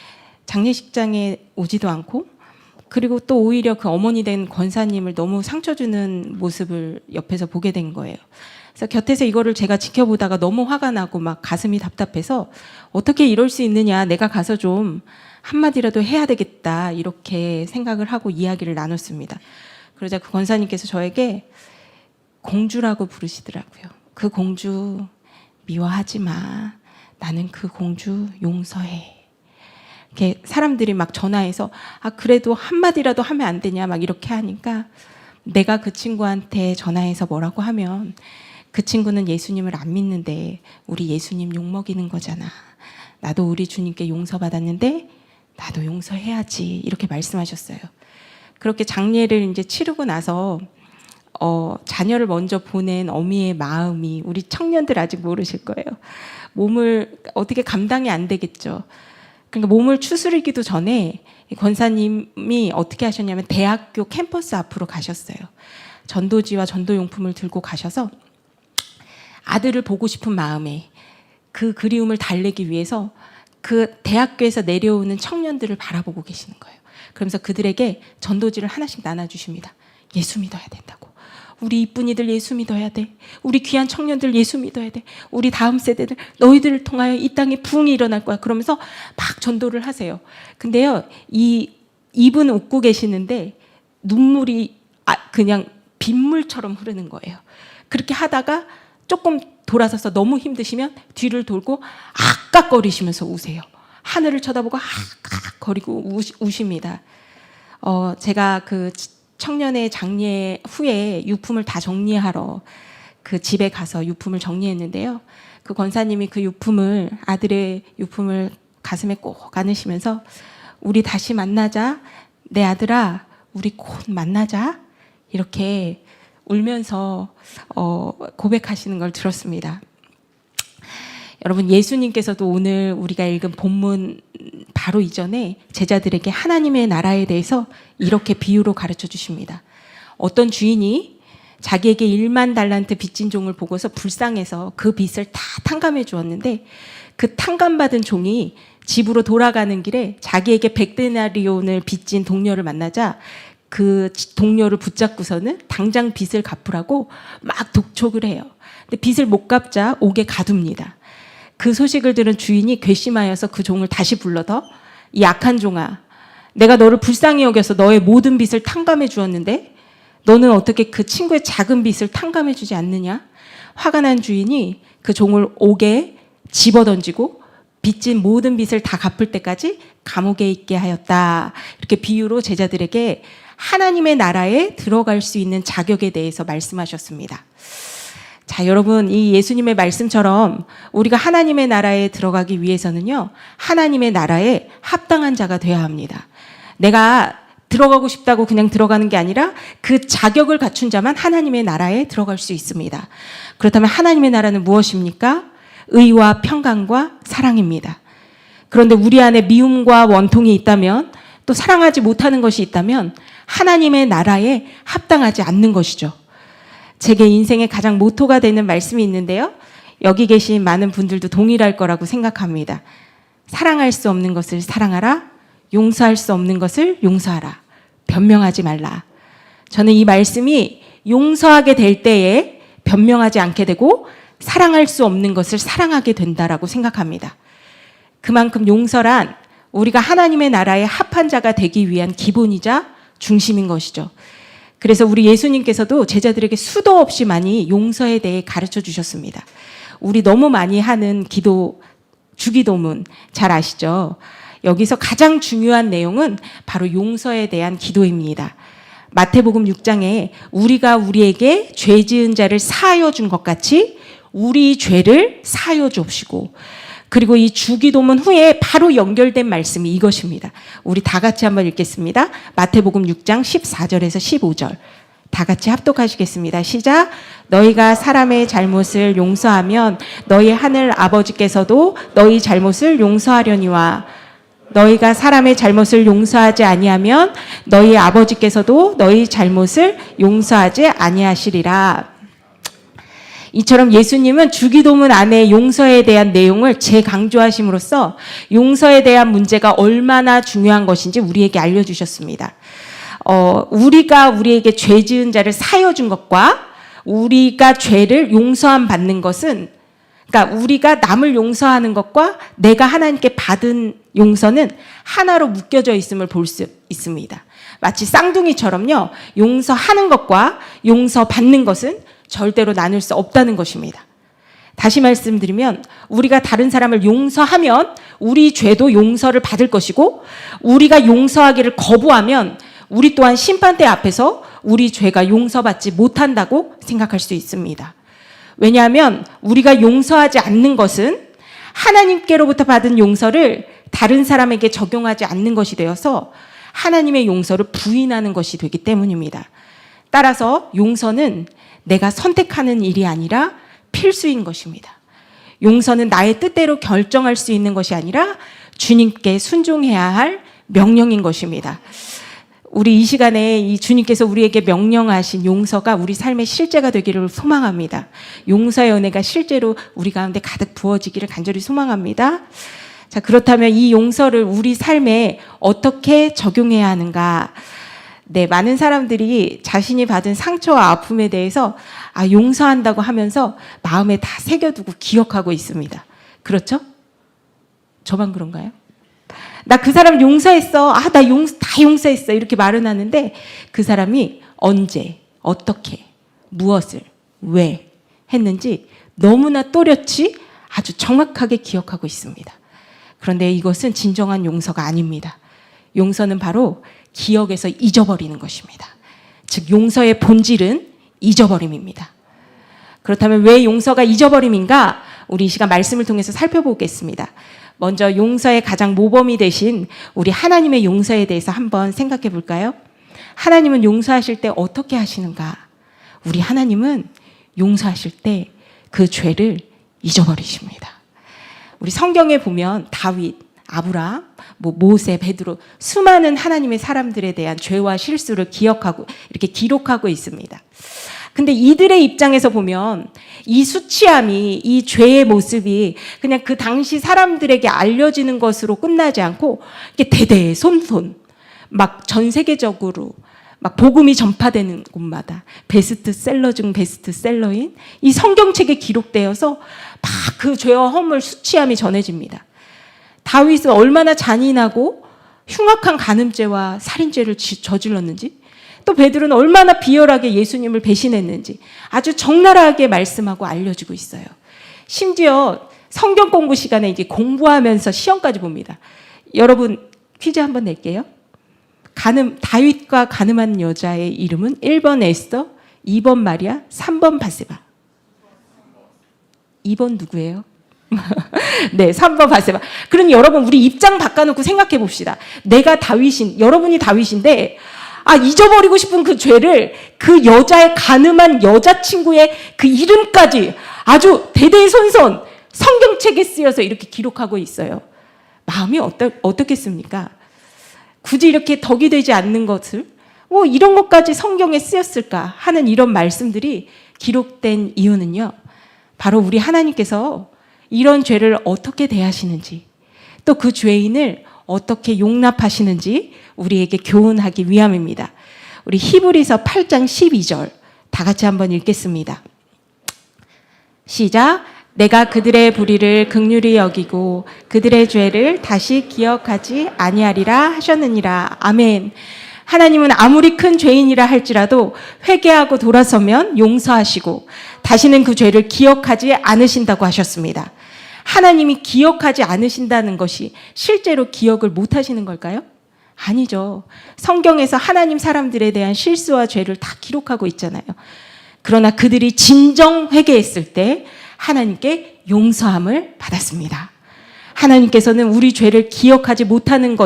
장례식장에 오지도 않고 그리고 또 오히려 그 어머니 된 권사님을 너무 상처 주는 모습을 옆에서 보게 된 거예요. 그래서 곁에서 이거를 제가 지켜보다가 너무 화가 나고 막 가슴이 답답해서 어떻게 이럴 수 있느냐, 내가 가서 좀 한마디라도 해야 되겠다 이렇게 생각을 하고 이야기를 나눴습니다. 그러자 그 권사님께서 저에게 공주라고 부르시더라고요. 그 공주 미워하지 마. 나는 그 공주 용서해. 이렇게 사람들이 막 전화해서 그래도 한마디라도 하면 안 되냐 막 이렇게 하니까 내가 그 친구한테 전화해서 뭐라고 하면 그 친구는 예수님을 안 믿는데 우리 예수님 욕먹이는 거잖아. 나도 우리 주님께 용서받았는데 나도 용서해야지 이렇게 말씀하셨어요. 그렇게 장례를 이제 치르고 나서 자녀를 먼저 보낸 어미의 마음이 우리 청년들 아직 모르실 거예요. 몸을 어떻게 감당이 안 되겠죠. 그러니까 몸을 추스리기도 전에 권사님이 어떻게 하셨냐면 대학교 캠퍼스 앞으로 가셨어요. 전도지와 전도용품을 들고 가셔서 아들을 보고 싶은 마음에 그 그리움을 달래기 위해서 그 대학교에서 내려오는 청년들을 바라보고 계시는 거예요. 그러면서 그들에게 전도지를 하나씩 나눠주십니다. 예수 믿어야 된다고. 우리 이쁜이들 예수 믿어야 돼. 우리 귀한 청년들 예수 믿어야 돼. 우리 다음 세대들 너희들을 통하여 이 땅에 부흥이 일어날 거야. 그러면서 막 전도를 하세요. 근데요, 입은 웃고 계시는데 눈물이 그냥 빗물처럼 흐르는 거예요. 그렇게 하다가 조금 돌아서서 너무 힘드시면 뒤를 돌고 아깍거리시면서 우세요. 하늘을 쳐다보고 아깍거리고 우십니다. 제가 그 청년의 장례 후에 유품을 다 정리하러 그 집에 가서 유품을 정리했는데요. 그 권사님이 그 유품을, 아들의 유품을 가슴에 꼭 안으시면서 우리 다시 만나자. 내 아들아, 우리 곧 만나자. 이렇게 울면서 고백하시는 걸 들었습니다. 여러분, 예수님께서도 오늘 우리가 읽은 본문 바로 이전에 제자들에게 하나님의 나라에 대해서 이렇게 비유로 가르쳐 주십니다. 어떤 주인이 자기에게 1만 달란트 빚진 종을 보고서 불쌍해서 그 빚을 다 탕감해 주었는데 그 탕감받은 종이 집으로 돌아가는 길에 자기에게 100데나리온을 빚진 동료를 만나자 그 동료를 붙잡고서는 당장 빚을 갚으라고 막 독촉을 해요. 근데 빚을 못 갚자 옥에 가둡니다. 그 소식을 들은 주인이 괘씸하여서 그 종을 다시 불러서 이 악한 종아, 내가 너를 불쌍히 여겨서 너의 모든 빚을 탕감해 주었는데 너는 어떻게 그 친구의 작은 빚을 탕감해 주지 않느냐? 화가 난 주인이 그 종을 옥에 집어던지고 빚진 모든 빚을 다 갚을 때까지 감옥에 있게 하였다. 이렇게 비유로 제자들에게 하나님의 나라에 들어갈 수 있는 자격에 대해서 말씀하셨습니다. 자, 여러분, 이 예수님의 말씀처럼 우리가 하나님의 나라에 들어가기 위해서는요, 하나님의 나라에 합당한 자가 되어야 합니다. 내가 들어가고 싶다고 그냥 들어가는 게 아니라 그 자격을 갖춘 자만 하나님의 나라에 들어갈 수 있습니다. 그렇다면 하나님의 나라는 무엇입니까? 의와 평강과 사랑입니다. 그런데 우리 안에 미움과 원통이 있다면, 또 사랑하지 못하는 것이 있다면 하나님의 나라에 합당하지 않는 것이죠. 제게 인생의 가장 모토가 되는 말씀이 있는데요. 여기 계신 많은 분들도 동일할 거라고 생각합니다. 사랑할 수 없는 것을 사랑하라. 용서할 수 없는 것을 용서하라. 변명하지 말라. 저는 이 말씀이 용서하게 될 때에 변명하지 않게 되고 사랑할 수 없는 것을 사랑하게 된다라고 생각합니다. 그만큼 용서란 우리가 하나님의 나라에 합한 자가 되기 위한 기본이자 중심인 것이죠. 그래서 우리 예수님께서도 제자들에게 수도 없이 많이 용서에 대해 가르쳐 주셨습니다. 우리 너무 많이 하는 기도, 주기도문 잘 아시죠? 여기서 가장 중요한 내용은 바로 용서에 대한 기도입니다. 마태복음 6장에 우리가 우리에게 죄 지은 자를 사하여 준 것 같이 우리 죄를 사하여 주옵시고, 그리고 이 주기도문 후에 바로 연결된 말씀이 이것입니다. 우리 다 같이 한번 읽겠습니다. 마태복음 6장 14절에서 15절. 다 같이 합독하시겠습니다. 시작. 너희가 사람의 잘못을 용서하면 너희 하늘 아버지께서도 너희 잘못을 용서하려니와 너희가 사람의 잘못을 용서하지 아니하면 너희 아버지께서도 너희 잘못을 용서하지 아니하시리라. 이처럼 예수님은 주기도문 안에 용서에 대한 내용을 재강조하심으로써 용서에 대한 문제가 얼마나 중요한 것인지 우리에게 알려주셨습니다. 우리가 우리에게 죄 지은 자를 사하여 준 것과 우리가 죄를 용서함 받는 것은, 그러니까 우리가 남을 용서하는 것과 내가 하나님께 받은 용서는 하나로 묶여져 있음을 볼 수 있습니다. 마치 쌍둥이처럼요, 용서하는 것과 용서받는 것은 절대로 나눌 수 없다는 것입니다. 다시 말씀드리면 우리가 다른 사람을 용서하면 우리 죄도 용서를 받을 것이고, 우리가 용서하기를 거부하면 우리 또한 심판대 앞에서 우리 죄가 용서받지 못한다고 생각할 수 있습니다. 왜냐하면 우리가 용서하지 않는 것은 하나님께로부터 받은 용서를 다른 사람에게 적용하지 않는 것이 되어서 하나님의 용서를 부인하는 것이 되기 때문입니다. 따라서 용서는 내가 선택하는 일이 아니라 필수인 것입니다. 용서는 나의 뜻대로 결정할 수 있는 것이 아니라 주님께 순종해야 할 명령인 것입니다. 우리 이 시간에 이 주님께서 우리에게 명령하신 용서가 우리 삶의 실제가 되기를 소망합니다. 용서의 은혜가 실제로 우리 가운데 가득 부어지기를 간절히 소망합니다. 자, 그렇다면 이 용서를 우리 삶에 어떻게 적용해야 하는가? 네, 많은 사람들이 자신이 받은 상처와 아픔에 대해서 용서한다고 하면서 마음에 다 새겨두고 기억하고 있습니다. 그렇죠? 저만 그런가요? 나 그 사람 용서했어. 나 다 용서했어. 이렇게 말은 하는데 그 사람이 언제, 어떻게, 무엇을, 왜 했는지 너무나 또렷이 아주 정확하게 기억하고 있습니다. 그런데 이것은 진정한 용서가 아닙니다. 용서는 바로 기억에서 잊어버리는 것입니다. 즉 용서의 본질은 잊어버림입니다. 그렇다면 왜 용서가 잊어버림인가? 우리 이 시간 말씀을 통해서 살펴보겠습니다. 먼저 용서의 가장 모범이 되신 우리 하나님의 용서에 대해서 한번 생각해 볼까요? 하나님은 용서하실 때 어떻게 하시는가? 우리 하나님은 용서하실 때 그 죄를 잊어버리십니다. 우리 성경에 보면 다윗, 아브라함, 모세, 베드로 수많은 하나님의 사람들에 대한 죄와 실수를 기억하고 이렇게 기록하고 있습니다. 근데 이들의 입장에서 보면 이 수치함이, 이 죄의 모습이 그냥 그 당시 사람들에게 알려지는 것으로 끝나지 않고 이게 대대손손 막 전 세계적으로 막 복음이 전파되는 곳마다 베스트셀러 중 베스트셀러인 이 성경책에 기록되어서 막 그 죄와 허물, 수치함이 전해집니다. 다윗은 얼마나 잔인하고 흉악한 간음죄와 살인죄를 저질렀는지, 또 베드로는 얼마나 비열하게 예수님을 배신했는지 아주 적나라하게 말씀하고 알려주고 있어요. 심지어 성경 공부 시간에 이제 공부하면서 시험까지 봅니다. 여러분 퀴즈 한번 낼게요. 다윗과 간음한 여자의 이름은 1번 에스더, 2번 마리아, 3번 바세바. 2번 누구예요? 네, 3번 바세바. 그러니 여러분 우리 입장 바꿔놓고 생각해 봅시다. 내가 여러분이 다윗인데 잊어버리고 싶은 그 죄를 그 여자의 간음한 여자친구의 그 이름까지 아주 대대손손 성경책에 쓰여서 이렇게 기록하고 있어요. 마음이 어떻겠습니까? 굳이 이렇게 덕이 되지 않는 것을 이런 것까지 성경에 쓰였을까 하는 이런 말씀들이 기록된 이유는요. 바로 우리 하나님께서 이런 죄를 어떻게 대하시는지 또 그 죄인을 어떻게 용납하시는지 우리에게 교훈하기 위함입니다. 우리 히브리서 8장 12절 다 같이 한번 읽겠습니다. 시작. 내가 그들의 불의를 긍휼히 여기고 그들의 죄를 다시 기억하지 아니하리라 하셨느니라. 아멘. 하나님은 아무리 큰 죄인이라 할지라도 회개하고 돌아서면 용서하시고 다시는 그 죄를 기억하지 않으신다고 하셨습니다. 하나님이 기억하지 않으신다는 것이 실제로 기억을 못 하시는 걸까요? 아니죠. 성경에서 하나님 사람들에 대한 실수와 죄를 다 기록하고 있잖아요. 그러나 그들이 진정 회개했을 때 하나님께 용서함을 받았습니다. 하나님께서는 우리 죄를 기억하지 못하는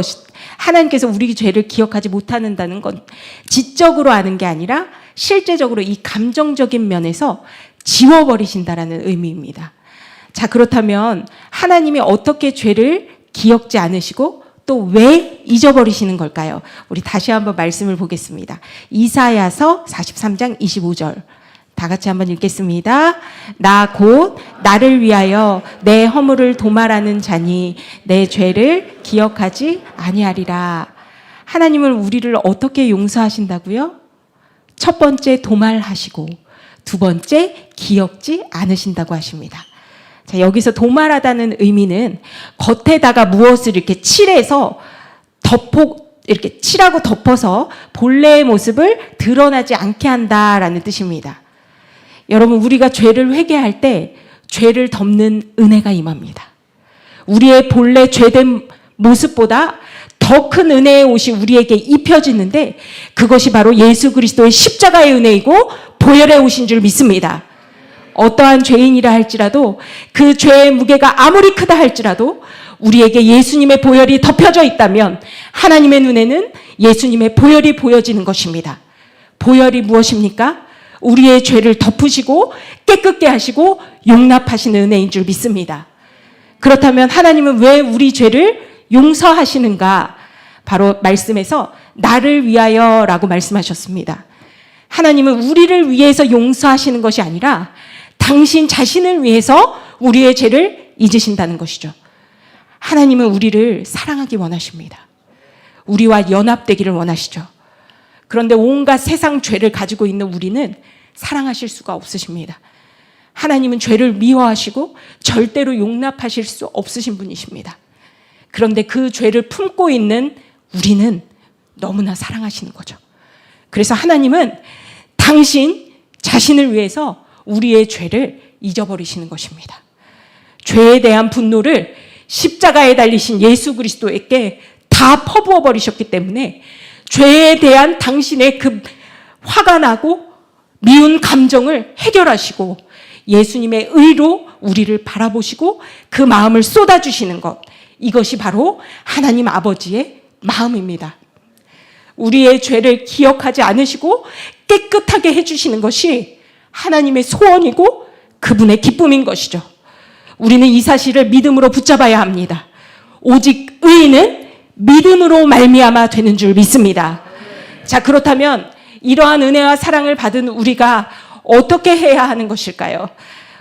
하나님께서 우리 죄를 기억하지 못한다는 건 지적으로 아는 게 아니라 실제적으로 이 감정적인 면에서 지워버리신다라는 의미입니다. 자, 그렇다면 하나님이 어떻게 죄를 기억지 않으시고 또 왜 잊어버리시는 걸까요? 우리 다시 한번 말씀을 보겠습니다. 이사야서 43장 25절 다 같이 한번 읽겠습니다. 나 곧 나를 위하여 내 허물을 도말하는 자니 내 죄를 기억하지 아니하리라. 하나님은 우리를 어떻게 용서하신다고요? 첫 번째 도말하시고 두 번째 기억지 않으신다고 하십니다. 자, 여기서 도말하다는 의미는 겉에다가 무엇을 이렇게 칠해서 이렇게 칠하고 덮어서 본래의 모습을 드러나지 않게 한다라는 뜻입니다. 여러분, 우리가 죄를 회개할 때 죄를 덮는 은혜가 임합니다. 우리의 본래 죄된 모습보다 더 큰 은혜의 옷이 우리에게 입혀지는데 그것이 바로 예수 그리스도의 십자가의 은혜이고 보혈의 옷인 줄 믿습니다. 어떠한 죄인이라 할지라도 그 죄의 무게가 아무리 크다 할지라도 우리에게 예수님의 보혈이 덮여져 있다면 하나님의 눈에는 예수님의 보혈이 보여지는 것입니다. 보혈이 무엇입니까? 우리의 죄를 덮으시고 깨끗게 하시고 용납하시는 은혜인 줄 믿습니다. 그렇다면 하나님은 왜 우리 죄를 용서하시는가? 바로 말씀에서 나를 위하여라고 말씀하셨습니다. 하나님은 우리를 위해서 용서하시는 것이 아니라 당신 자신을 위해서 우리의 죄를 잊으신다는 것이죠. 하나님은 우리를 사랑하기 원하십니다. 우리와 연합되기를 원하시죠. 그런데 온갖 세상 죄를 가지고 있는 우리는 사랑하실 수가 없으십니다. 하나님은 죄를 미워하시고 절대로 용납하실 수 없으신 분이십니다. 그런데 그 죄를 품고 있는 우리는 너무나 사랑하시는 거죠. 그래서 하나님은 당신 자신을 위해서 우리의 죄를 잊어버리시는 것입니다. 죄에 대한 분노를 십자가에 달리신 예수 그리스도에게 다 퍼부어 버리셨기 때문에 죄에 대한 당신의 그 화가 나고 미운 감정을 해결하시고 예수님의 의로 우리를 바라보시고 그 마음을 쏟아주시는 것, 이것이 바로 하나님 아버지의 마음입니다. 우리의 죄를 기억하지 않으시고 깨끗하게 해주시는 것이 하나님의 소원이고 그분의 기쁨인 것이죠. 우리는 이 사실을 믿음으로 붙잡아야 합니다. 오직 의인은 믿음으로 말미암아 되는 줄 믿습니다. 자, 그렇다면 이러한 은혜와 사랑을 받은 우리가 어떻게 해야 하는 것일까요?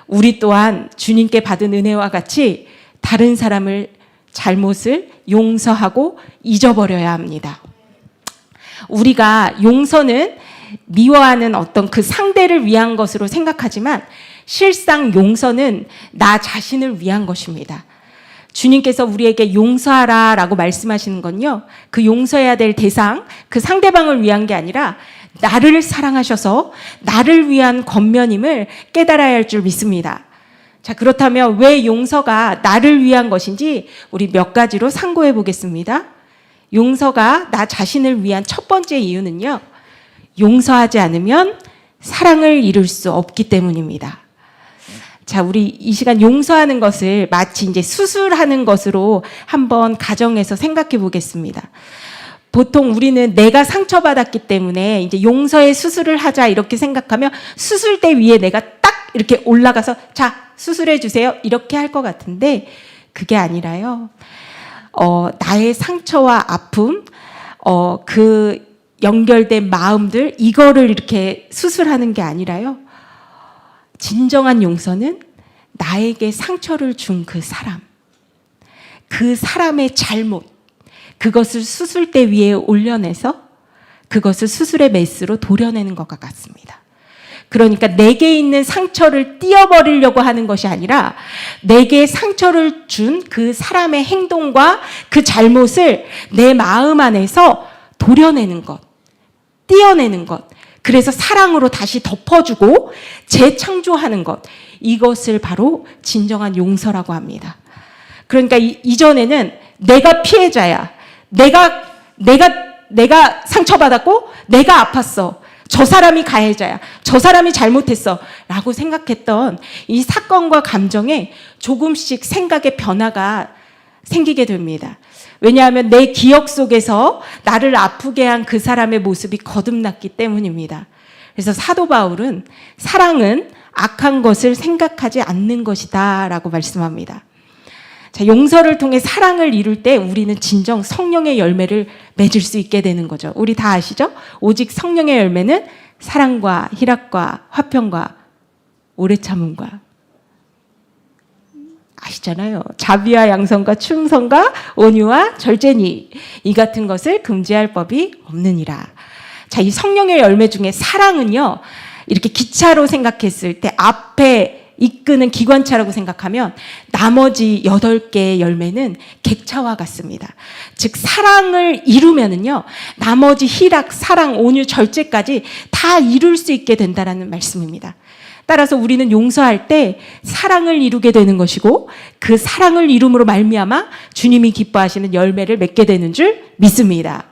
우리 또한 주님께 받은 은혜와 같이 다른 사람을 잘못을 용서하고 잊어버려야 합니다. 우리가 용서는 미워하는 어떤 그 상대를 위한 것으로 생각하지만 실상 용서는 나 자신을 위한 것입니다. 주님께서 우리에게 용서하라 라고 말씀하시는 건요, 그 용서해야 될 대상, 그 상대방을 위한 게 아니라 나를 사랑하셔서 나를 위한 권면임을 깨달아야 할 줄 믿습니다. 자, 그렇다면 왜 용서가 나를 위한 것인지 우리 몇 가지로 상고해 보겠습니다. 용서가 나 자신을 위한 첫 번째 이유는요, 용서하지 않으면 사랑을 이룰 수 없기 때문입니다. 자, 우리 이 시간 용서하는 것을 마치 이제 수술하는 것으로 한번 가정에서 생각해 보겠습니다. 보통 우리는 내가 상처받았기 때문에 이제 용서의 수술을 하자 이렇게 생각하면 수술대 위에 내가 딱 이렇게 올라가서 자, 수술해 주세요 이렇게 할 것 같은데 그게 아니라요. 나의 상처와 아픔, 그 연결된 마음들 이거를 이렇게 수술하는 게 아니라요. 진정한 용서는 나에게 상처를 준 그 사람, 그 사람의 잘못, 그것을 수술대 위에 올려내서 그것을 수술의 메스로 도려내는 것과 같습니다. 그러니까 내게 있는 상처를 띄어버리려고 하는 것이 아니라 내게 상처를 준 그 사람의 행동과 그 잘못을 내 마음 안에서 도려내는 것, 띄어내는 것, 그래서 사랑으로 다시 덮어주고 재창조하는 것, 이것을 바로 진정한 용서라고 합니다. 그러니까 이전에는 내가 피해자야. 내가 상처받았고 내가 아팠어. 저 사람이 가해자야. 저 사람이 잘못했어. 라고 생각했던 이 사건과 감정에 조금씩 생각의 변화가 생기게 됩니다. 왜냐하면 내 기억 속에서 나를 아프게 한 그 사람의 모습이 거듭났기 때문입니다. 그래서 사도 바울은 사랑은 악한 것을 생각하지 않는 것이다 라고 말씀합니다. 자, 용서를 통해 사랑을 이룰 때 우리는 진정 성령의 열매를 맺을 수 있게 되는 거죠. 우리 다 아시죠? 오직 성령의 열매는 사랑과 희락과 화평과 오래 참음과, 아시잖아요. 자비와 양선과 충성과 온유와 절제니 이 같은 것을 금지할 법이 없느니라. 자, 이 성령의 열매 중에 사랑은요, 이렇게 기차로 생각했을 때 앞에 이끄는 기관차라고 생각하면 나머지 8개의 열매는 객차와 같습니다. 즉 사랑을 이루면은요, 나머지 희락, 사랑, 온유, 절제까지 다 이룰 수 있게 된다라는 말씀입니다. 따라서 우리는 용서할 때 사랑을 이루게 되는 것이고 그 사랑을 이룸으로 말미암아 주님이 기뻐하시는 열매를 맺게 되는 줄 믿습니다.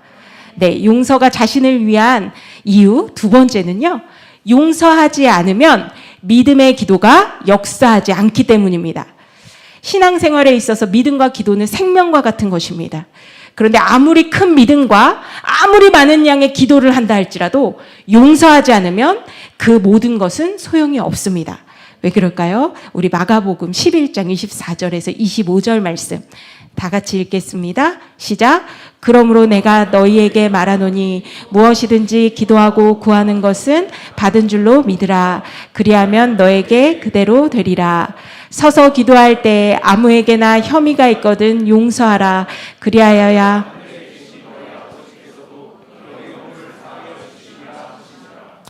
네, 용서가 자신을 위한 이유 두 번째는요, 용서하지 않으면 믿음의 기도가 역사하지 않기 때문입니다. 신앙생활에 있어서 믿음과 기도는 생명과 같은 것입니다. 그런데 아무리 큰 믿음과 아무리 많은 양의 기도를 한다 할지라도 용서하지 않으면 그 모든 것은 소용이 없습니다. 왜 그럴까요? 우리 마가복음 11장 24절에서 25절 말씀 다 같이 읽겠습니다. 시작. 그러므로 내가 너희에게 말하노니 무엇이든지 기도하고 구하는 것은 받은 줄로 믿으라. 그리하면 너에게 그대로 되리라. 서서 기도할 때 아무에게나 혐의가 있거든 용서하라. 그리하여야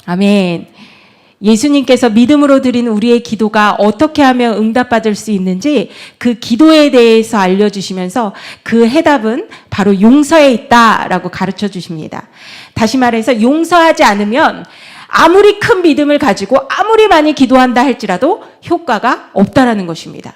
아멘. 예수님께서 믿음으로 드린 우리의 기도가 어떻게 하면 응답받을 수 있는지 그 기도에 대해서 알려주시면서 그 해답은 바로 용서에 있다라고 가르쳐 주십니다. 다시 말해서 용서하지 않으면 아무리 큰 믿음을 가지고 아무리 많이 기도한다 할지라도 효과가 없다라는 것입니다.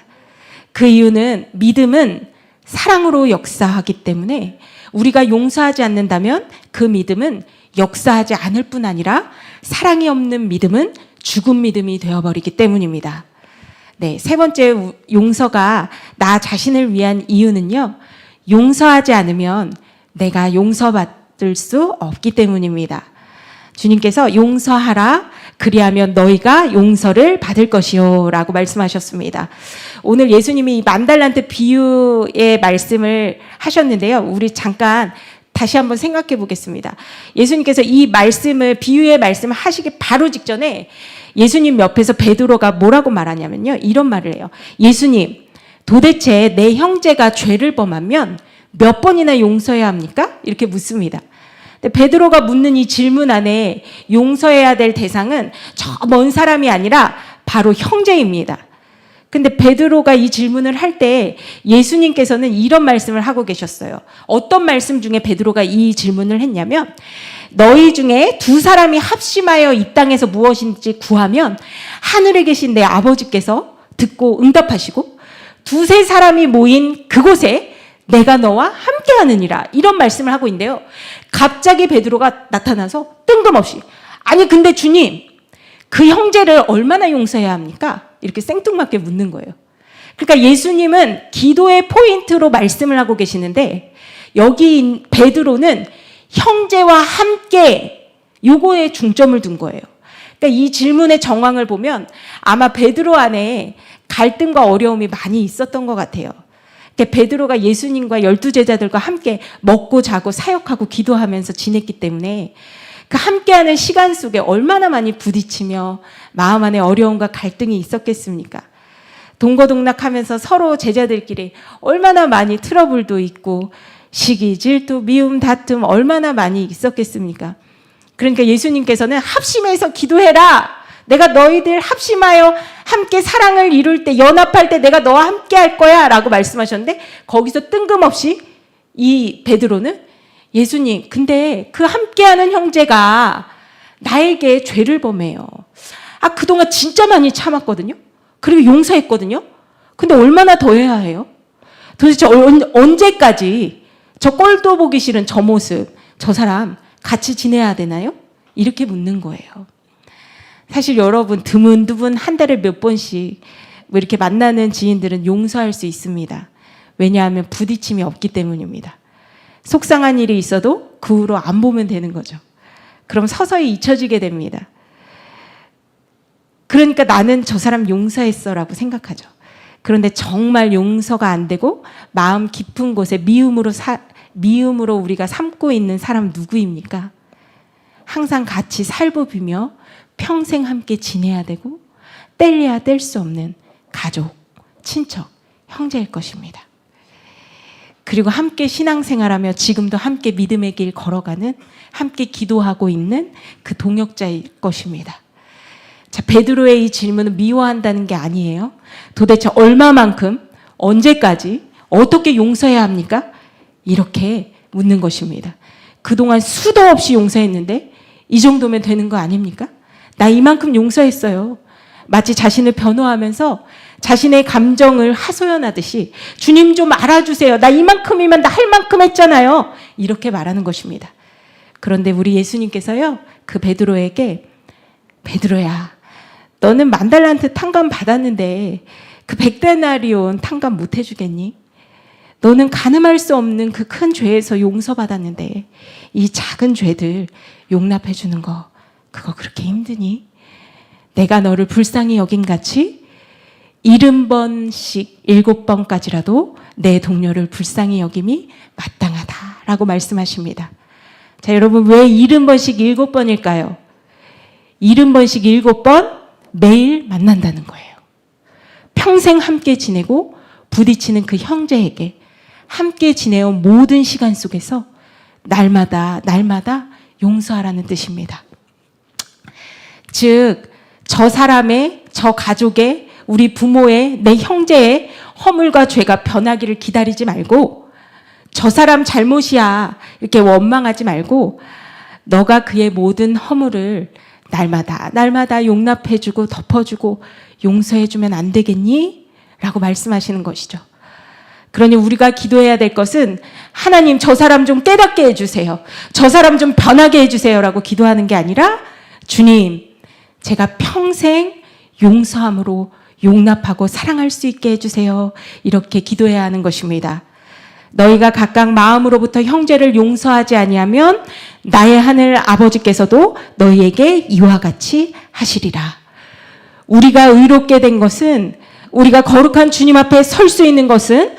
그 이유는 믿음은 사랑으로 역사하기 때문에 우리가 용서하지 않는다면 그 믿음은 역사하지 않을 뿐 아니라 사랑이 없는 믿음은 죽은 믿음이 되어버리기 때문입니다. 네, 세 번째 용서가 나 자신을 위한 이유는요. 용서하지 않으면 내가 용서받을 수 없기 때문입니다. 주님께서 용서하라 그리하면 너희가 용서를 받을 것이요 라고 말씀하셨습니다. 오늘 예수님이 만달란트 비유의 말씀을 하셨는데요. 우리 잠깐 다시 한번 생각해 보겠습니다. 예수님께서 이 말씀을 비유의 말씀을 하시기 바로 직전에 예수님 옆에서 베드로가 뭐라고 말하냐면요. 이런 말을 해요. 예수님, 도대체 내 형제가 죄를 범하면 몇 번이나 용서해야 합니까? 이렇게 묻습니다. 근데 베드로가 묻는 이 질문 안에 용서해야 될 대상은 저 먼 사람이 아니라 바로 형제입니다. 근데 베드로가 이 질문을 할 때 예수님께서는 이런 말씀을 하고 계셨어요. 어떤 말씀 중에 베드로가 이 질문을 했냐면 너희 중에 두 사람이 합심하여 이 땅에서 무엇인지 구하면 하늘에 계신 내 아버지께서 듣고 응답하시고 두세 사람이 모인 그곳에 내가 너와 함께하느니라 이런 말씀을 하고 있는데요. 갑자기 베드로가 나타나서 뜬금없이 아니 근데 주님 그 형제를 얼마나 용서해야 합니까? 이렇게 생뚱맞게 묻는 거예요. 그러니까 예수님은 기도의 포인트로 말씀을 하고 계시는데 여기 베드로는 형제와 함께 요거에 중점을 둔 거예요. 그러니까 이 질문의 정황을 보면 아마 베드로 안에 갈등과 어려움이 많이 있었던 것 같아요. 그러니까 베드로가 예수님과 12제자들과 함께 먹고 자고 사역하고 기도하면서 지냈기 때문에 그 함께하는 시간 속에 얼마나 많이 부딪히며 마음 안에 어려움과 갈등이 있었겠습니까? 동거동락하면서 서로 제자들끼리 얼마나 많이 트러블도 있고 시기, 질투, 미움, 다툼 얼마나 많이 있었겠습니까? 그러니까 예수님께서는 합심해서 기도해라. 내가 너희들 합심하여 함께 사랑을 이룰 때 연합할 때 내가 너와 함께 할 거야 라고 말씀하셨는데 거기서 뜬금없이 이 베드로는 예수님 근데 그 함께하는 형제가 나에게 죄를 범해요. 아 그동안 진짜 많이 참았거든요. 그리고 용서했거든요. 근데 얼마나 더 해야 해요? 도대체 언제까지 저 꼴도 보기 싫은 저 모습 저 사람 같이 지내야 되나요? 이렇게 묻는 거예요. 사실 여러분 드문드문 한 달에 몇 번씩 뭐 이렇게 만나는 지인들은 용서할 수 있습니다. 왜냐하면 부딪힘이 없기 때문입니다. 속상한 일이 있어도 그 후로 안 보면 되는 거죠. 그럼 서서히 잊혀지게 됩니다. 그러니까 나는 저 사람 용서했어라고 생각하죠. 그런데 정말 용서가 안 되고 마음 깊은 곳에 미움으로 우리가 삼고 있는 사람 누구입니까? 항상 같이 살보비며 평생 함께 지내야 되고 뗄래야 뗄 수 없는 가족, 친척, 형제일 것입니다. 그리고 함께 신앙생활하며 지금도 함께 믿음의 길 걸어가는 함께 기도하고 있는 그 동역자일 것입니다. 자, 베드로의 이 질문은 미워한다는 게 아니에요. 도대체 얼마만큼, 언제까지, 어떻게 용서해야 합니까? 이렇게 묻는 것입니다. 그동안 수도 없이 용서했는데 이 정도면 되는 거 아닙니까? 나 이만큼 용서했어요. 마치 자신을 변호하면서 자신의 감정을 하소연하듯이 주님 좀 알아주세요. 나 이만큼이면 나 할 만큼 했잖아요. 이렇게 말하는 것입니다. 그런데 우리 예수님께서요. 그 베드로에게 베드로야 너는 만달란트 탕감 받았는데 그 100데나리온 탕감 못 해주겠니? 너는 가늠할 수 없는 그 큰 죄에서 용서받았는데 이 작은 죄들 용납해 주는 거 그거 그렇게 힘드니? 내가 너를 불쌍히 여긴 같이 70번씩 7번까지라도 내 동료를 불쌍히 여김이 마땅하다라고 말씀하십니다. 자, 여러분 왜 70번씩 7번일까요? 70번씩 7번 매일 만난다는 거예요. 평생 함께 지내고 부딪히는 그 형제에게 함께 지내온 모든 시간 속에서 날마다 용서하라는 뜻입니다. 즉, 저 사람의, 저 가족의, 우리 부모의, 내 형제의 허물과 죄가 변하기를 기다리지 말고 저 사람 잘못이야 이렇게 원망하지 말고 너가 그의 모든 허물을 날마다 용납해주고 덮어주고 용서해주면 안 되겠니? 라고 말씀하시는 것이죠. 그러니 우리가 기도해야 될 것은 하나님 저 사람 좀 깨닫게 해주세요. 저 사람 좀 변하게 해주세요 라고 기도하는 게 아니라 주님 제가 평생 용서함으로 용납하고 사랑할 수 있게 해주세요. 이렇게 기도해야 하는 것입니다. 너희가 각각 마음으로부터 형제를 용서하지 아니하면 나의 하늘 아버지께서도 너희에게 이와 같이 하시리라. 우리가 의롭게 된 것은 우리가 거룩한 주님 앞에 설 수 있는 것은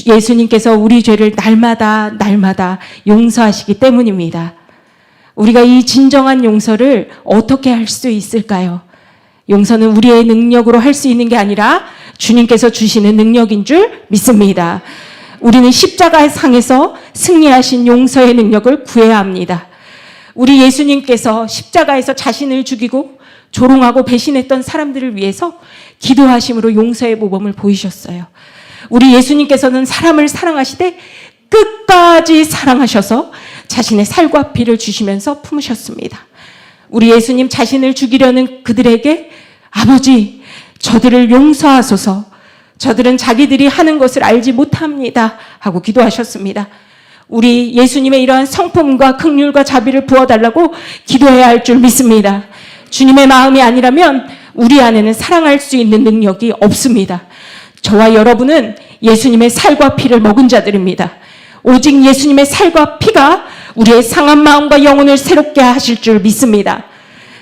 예수님께서 우리 죄를 날마다 용서하시기 때문입니다. 우리가 이 진정한 용서를 어떻게 할 수 있을까요? 용서는 우리의 능력으로 할 수 있는 게 아니라 주님께서 주시는 능력인 줄 믿습니다. 우리는 십자가상에서 승리하신 용서의 능력을 구해야 합니다. 우리 예수님께서 십자가에서 자신을 죽이고 조롱하고 배신했던 사람들을 위해서 기도하심으로 용서의 모범을 보이셨어요. 우리 예수님께서는 사람을 사랑하시되 끝까지 사랑하셔서 자신의 살과 피를 주시면서 품으셨습니다. 우리 예수님 자신을 죽이려는 그들에게 아버지 저들을 용서하소서 저들은 자기들이 하는 것을 알지 못합니다 하고 기도하셨습니다. 우리 예수님의 이러한 성품과 긍휼과 자비를 부어달라고 기도해야 할 줄 믿습니다. 주님의 마음이 아니라면 우리 안에는 사랑할 수 있는 능력이 없습니다. 저와 여러분은 예수님의 살과 피를 먹은 자들입니다. 오직 예수님의 살과 피가 우리의 상한 마음과 영혼을 새롭게 하실 줄 믿습니다.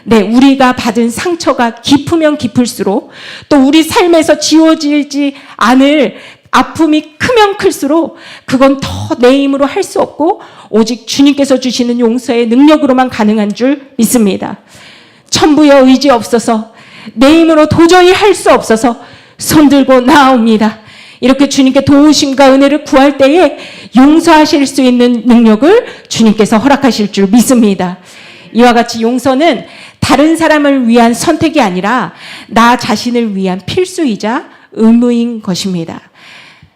네, 우리가 받은 상처가 깊으면 깊을수록 또 우리 삶에서 지워지지 않을 아픔이 크면 클수록 그건 더 내 힘으로 할 수 없고 오직 주님께서 주시는 용서의 능력으로만 가능한 줄 믿습니다. 천부여 의지 없어서 내 힘으로 도저히 할 수 없어서 손들고 나옵니다. 이렇게 주님께 도우심과 은혜를 구할 때에 용서하실 수 있는 능력을 주님께서 허락하실 줄 믿습니다. 이와 같이 용서는 다른 사람을 위한 선택이 아니라 나 자신을 위한 필수이자 의무인 것입니다.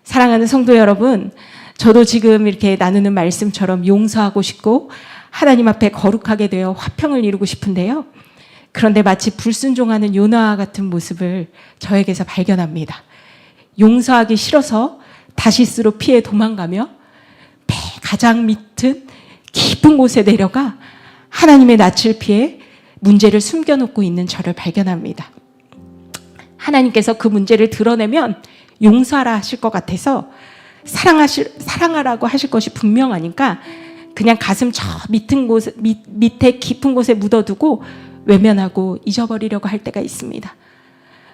사랑하는 성도 여러분, 저도 지금 이렇게 나누는 말씀처럼 용서하고 싶고 하나님 앞에 거룩하게 되어 화평을 이루고 싶은데요. 그런데 마치 불순종하는 요나와 같은 모습을 저에게서 발견합니다. 용서하기 싫어서 다시스로 피해 도망가며 배 가장 밑은 깊은 곳에 내려가 하나님의 낯을 피해 문제를 숨겨놓고 있는 저를 발견합니다. 하나님께서 그 문제를 드러내면 용서하라 하실 것 같아서 사랑하라고 하실 것이 분명하니까 그냥 가슴 저 밑에 깊은 곳에 묻어두고 외면하고 잊어버리려고 할 때가 있습니다.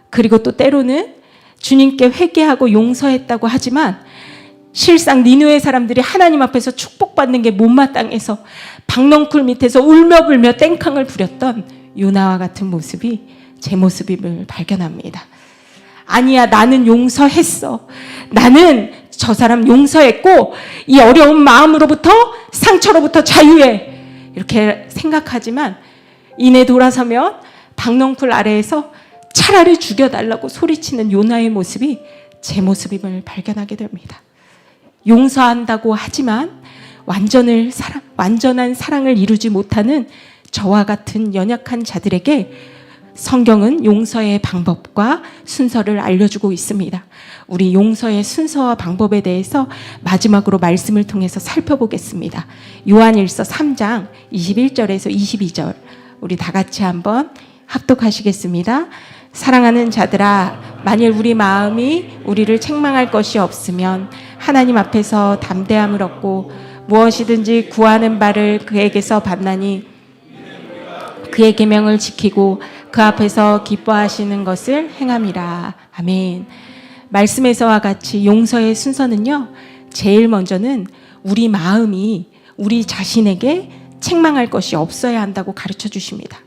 그리고 또 때로는 주님께 회개하고 용서했다고 하지만 실상 니느웨 사람들이 하나님 앞에서 축복받는 게 못마땅해서 박넝쿨 밑에서 울며불며 땡깡을 부렸던 요나와 같은 모습이 제 모습임을 발견합니다. 아니야, 나는 용서했어. 나는 저 사람 용서했고 이 어려운 마음으로부터 상처로부터 자유해. 이렇게 생각하지만 이내 돌아서면 박넝쿨 아래에서 차라리 죽여달라고 소리치는 요나의 모습이 제 모습임을 발견하게 됩니다. 용서한다고 하지만 완전한 사랑을 이루지 못하는 저와 같은 연약한 자들에게 성경은 용서의 방법과 순서를 알려주고 있습니다. 우리 용서의 순서와 방법에 대해서 마지막으로 말씀을 통해서 살펴보겠습니다. 요한일서 3장 21절에서 22절 우리 다 같이 한번 합독하시겠습니다. 사랑하는 자들아, 만일 우리 마음이 우리를 책망할 것이 없으면 하나님 앞에서 담대함을 얻고 무엇이든지 구하는 바를 그에게서 받나니 그의 계명을 지키고 그 앞에서 기뻐하시는 것을 행함이라. 아멘. 말씀에서와 같이 용서의 순서는요, 제일 먼저는 우리 마음이 우리 자신에게 책망할 것이 없어야 한다고 가르쳐 주십니다.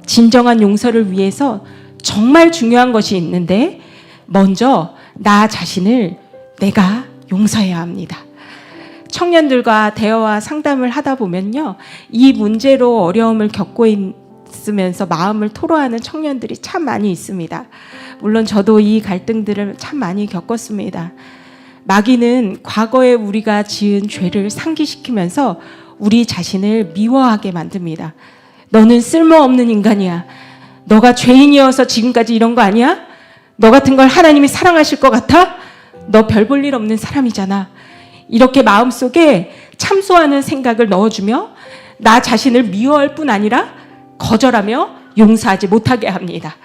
진정한 용서를 위해서 정말 중요한 것이 있는데, 먼저 나 자신을 내가 용서해야 합니다. 청년들과 대화와 상담을 하다 보면요, 이 문제로 어려움을 겪고 있으면서 마음을 토로하는 청년들이 참 많이 있습니다. 물론 저도 이 갈등들을 참 많이 겪었습니다. 마귀는 과거에 우리가 지은 죄를 상기시키면서 우리 자신을 미워하게 만듭니다. 너는 쓸모없는 인간이야. 너가 죄인이어서 지금까지 이런 거 아니야? 너 같은 걸 하나님이 사랑하실 것 같아? 너 별 볼 일 없는 사람이잖아. 이렇게 마음속에 참소하는 생각을 넣어주며 나 자신을 미워할 뿐 아니라 거절하며 용서하지 못하게 합니다.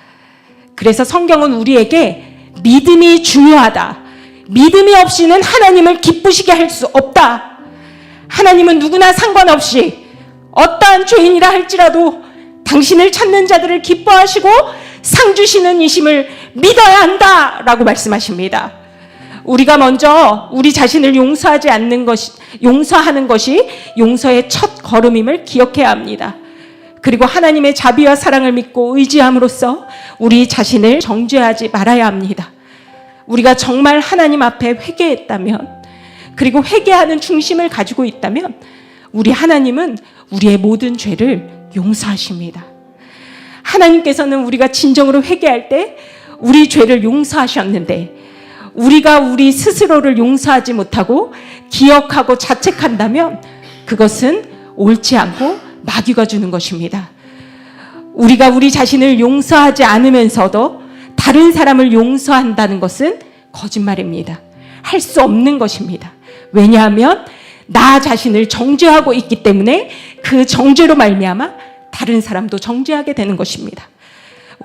그래서 성경은 우리에게 믿음이 중요하다. 믿음이 없이는 하나님을 기쁘시게 할 수 없다. 하나님은 누구나 상관없이 어떠한 죄인이라 할지라도 당신을 찾는 자들을 기뻐하시고 상 주시는 이심을 믿어야 한다라고 말씀하십니다. 우리가 먼저 우리 자신을 용서하는 것이 용서의 첫 걸음임을 기억해야 합니다. 그리고 하나님의 자비와 사랑을 믿고 의지함으로써 우리 자신을 정죄하지 말아야 합니다. 우리가 정말 하나님 앞에 회개했다면, 그리고 회개하는 중심을 가지고 있다면 우리 하나님은 우리의 모든 죄를 용서하십니다. 하나님께서는 우리가 진정으로 회개할 때 우리 죄를 용서하셨는데, 우리가 우리 스스로를 용서하지 못하고 기억하고 자책한다면 그것은 옳지 않고 마귀가 주는 것입니다. 우리가 우리 자신을 용서하지 않으면서도 다른 사람을 용서한다는 것은 거짓말입니다. 할 수 없는 것입니다. 왜냐하면 나 자신을 정죄하고 있기 때문에 그 정죄로 말미암아 다른 사람도 정죄하게 되는 것입니다.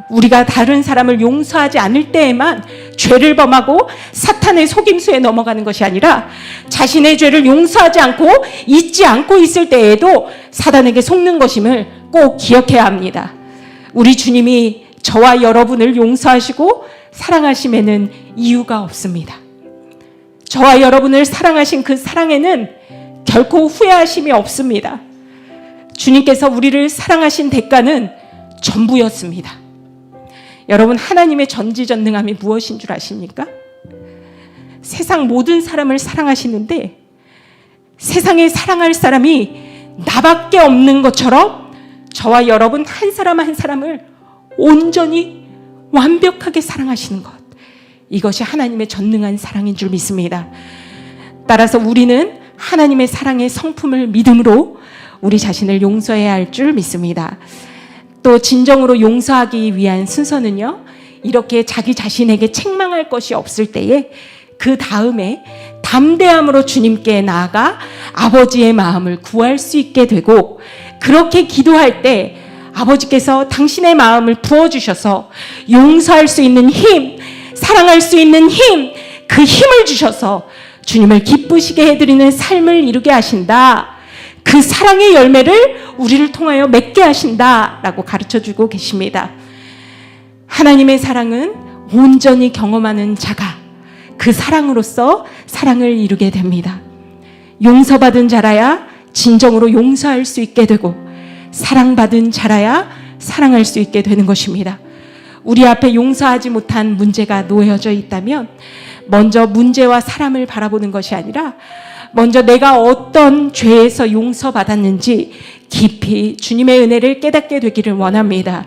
우리가 다른 사람을 용서하지 않을 때에만 죄를 범하고 사탄의 속임수에 넘어가는 것이 아니라 자신의 죄를 용서하지 않고 잊지 않고 있을 때에도 사단에게 속는 것임을 꼭 기억해야 합니다. 우리 주님이 저와 여러분을 용서하시고 사랑하심에는 이유가 없습니다. 저와 여러분을 사랑하신 그 사랑에는 결코 후회하심이 없습니다. 주님께서 우리를 사랑하신 대가는 전부였습니다. 여러분, 하나님의 전지전능함이 무엇인 줄 아십니까? 세상 모든 사람을 사랑하시는데 세상에 사랑할 사람이 나밖에 없는 것처럼 저와 여러분 한 사람 한 사람을 온전히 완벽하게 사랑하시는 것, 이것이 하나님의 전능한 사랑인 줄 믿습니다. 따라서 우리는 하나님의 사랑의 성품을 믿음으로 우리 자신을 용서해야 할 줄 믿습니다. 또 진정으로 용서하기 위한 순서는요, 이렇게 자기 자신에게 책망할 것이 없을 때에 그 다음에 담대함으로 주님께 나아가 아버지의 마음을 구할 수 있게 되고, 그렇게 기도할 때 아버지께서 당신의 마음을 부어주셔서 용서할 수 있는 힘, 사랑할 수 있는 힘, 그 힘을 주셔서 주님을 기쁘시게 해드리는 삶을 이루게 하신다. 그 사랑의 열매를 우리를 통하여 맺게 하신다라고 가르쳐주고 계십니다. 하나님의 사랑은 온전히 경험하는 자가 그 사랑으로서 사랑을 이루게 됩니다. 용서받은 자라야 진정으로 용서할 수 있게 되고, 사랑받은 자라야 사랑할 수 있게 되는 것입니다. 우리 앞에 용서하지 못한 문제가 놓여져 있다면 먼저 문제와 사람을 바라보는 것이 아니라 먼저 내가 어떤 죄에서 용서받았는지 깊이 주님의 은혜를 깨닫게 되기를 원합니다.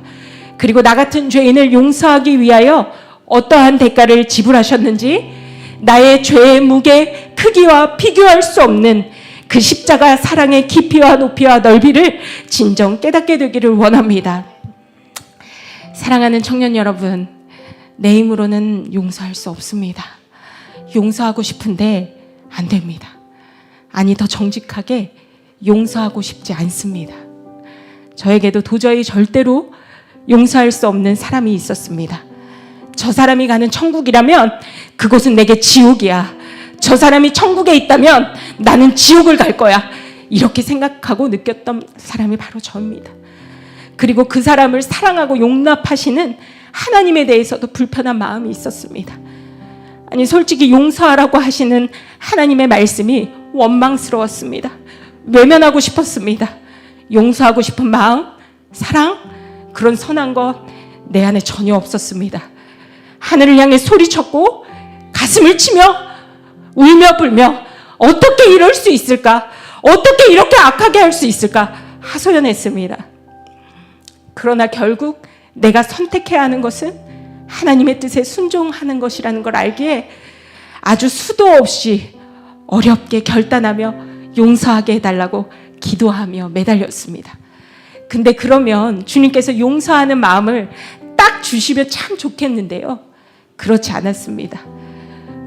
그리고 나 같은 죄인을 용서하기 위하여 어떠한 대가를 지불하셨는지, 나의 죄의 무게, 크기와 비교할 수 없는 그 십자가 사랑의 깊이와 높이와 넓이를 진정 깨닫게 되기를 원합니다. 사랑하는 청년 여러분, 내 힘으로는 용서할 수 없습니다. 용서하고 싶은데 안 됩니다. 아니, 더 정직하게 용서하고 싶지 않습니다. 저에게도 도저히 절대로 용서할 수 없는 사람이 있었습니다. 저 사람이 가는 천국이라면 그곳은 내게 지옥이야. 저 사람이 천국에 있다면 나는 지옥을 갈 거야. 이렇게 생각하고 느꼈던 사람이 바로 저입니다. 그리고 그 사람을 사랑하고 용납하시는 하나님에 대해서도 불편한 마음이 있었습니다. 아니, 솔직히 용서하라고 하시는 하나님의 말씀이 원망스러웠습니다. 외면하고 싶었습니다. 용서하고 싶은 마음, 사랑, 그런 선한 것 내 안에 전혀 없었습니다. 하늘을 향해 소리쳤고 가슴을 치며 울며 불며 어떻게 이럴 수 있을까? 어떻게 이렇게 악하게 할 수 있을까? 하소연했습니다. 그러나 결국 내가 선택해야 하는 것은 하나님의 뜻에 순종하는 것이라는 걸 알기에 아주 수도 없이 어렵게 결단하며 용서하게 해달라고 기도하며 매달렸습니다. 근데 그러면 주님께서 용서하는 마음을 딱 주시면 참 좋겠는데요. 그렇지 않았습니다.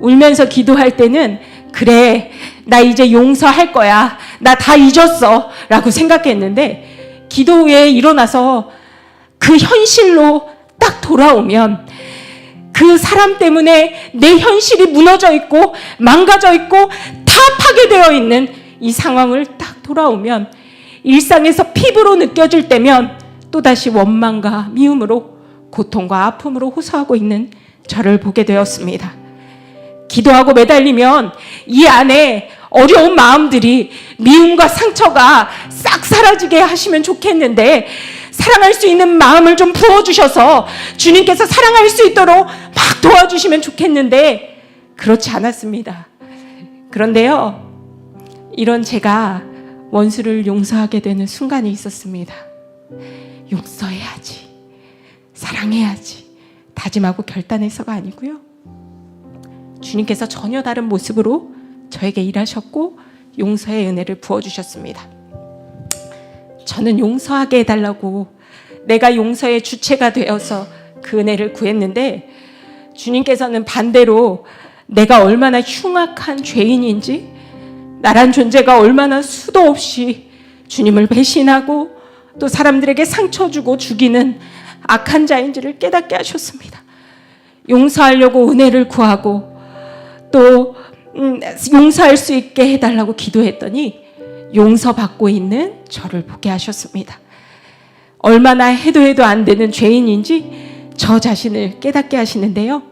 울면서 기도할 때는 그래, 나 이제 용서할 거야. 나 다 잊었어. 라고 생각했는데 기도 후에 일어나서 그 현실로 딱 돌아오면 그 사람 때문에 내 현실이 무너져 있고 망가져 있고 다 파괴되어 있는 이 상황을 딱 돌아오면 일상에서 피부로 느껴질 때면 또다시 원망과 미움으로 고통과 아픔으로 호소하고 있는 저를 보게 되었습니다. 기도하고 매달리면 이 안에 어려운 마음들이 미움과 상처가 싹 사라지게 하시면 좋겠는데 사랑할 수 있는 마음을 좀 부어주셔서 주님께서 사랑할 수 있도록 막 도와주시면 좋겠는데 그렇지 않았습니다. 그런데요, 이런 제가 원수를 용서하게 되는 순간이 있었습니다. 용서해야지, 사랑해야지 다짐하고 결단해서가 아니고요, 주님께서 전혀 다른 모습으로 저에게 일하셨고 용서의 은혜를 부어주셨습니다. 저는 용서하게 해달라고 내가 용서의 주체가 되어서 그 은혜를 구했는데 주님께서는 반대로 내가 얼마나 흉악한 죄인인지, 나란 존재가 얼마나 수도 없이 주님을 배신하고 또 사람들에게 상처 주고 죽이는 악한 자인지를 깨닫게 하셨습니다. 용서하려고 은혜를 구하고 또 용서할 수 있게 해달라고 기도했더니 용서받고 있는 저를 보게 하셨습니다. 얼마나 해도 안 되는 죄인인지 저 자신을 깨닫게 하시는데요,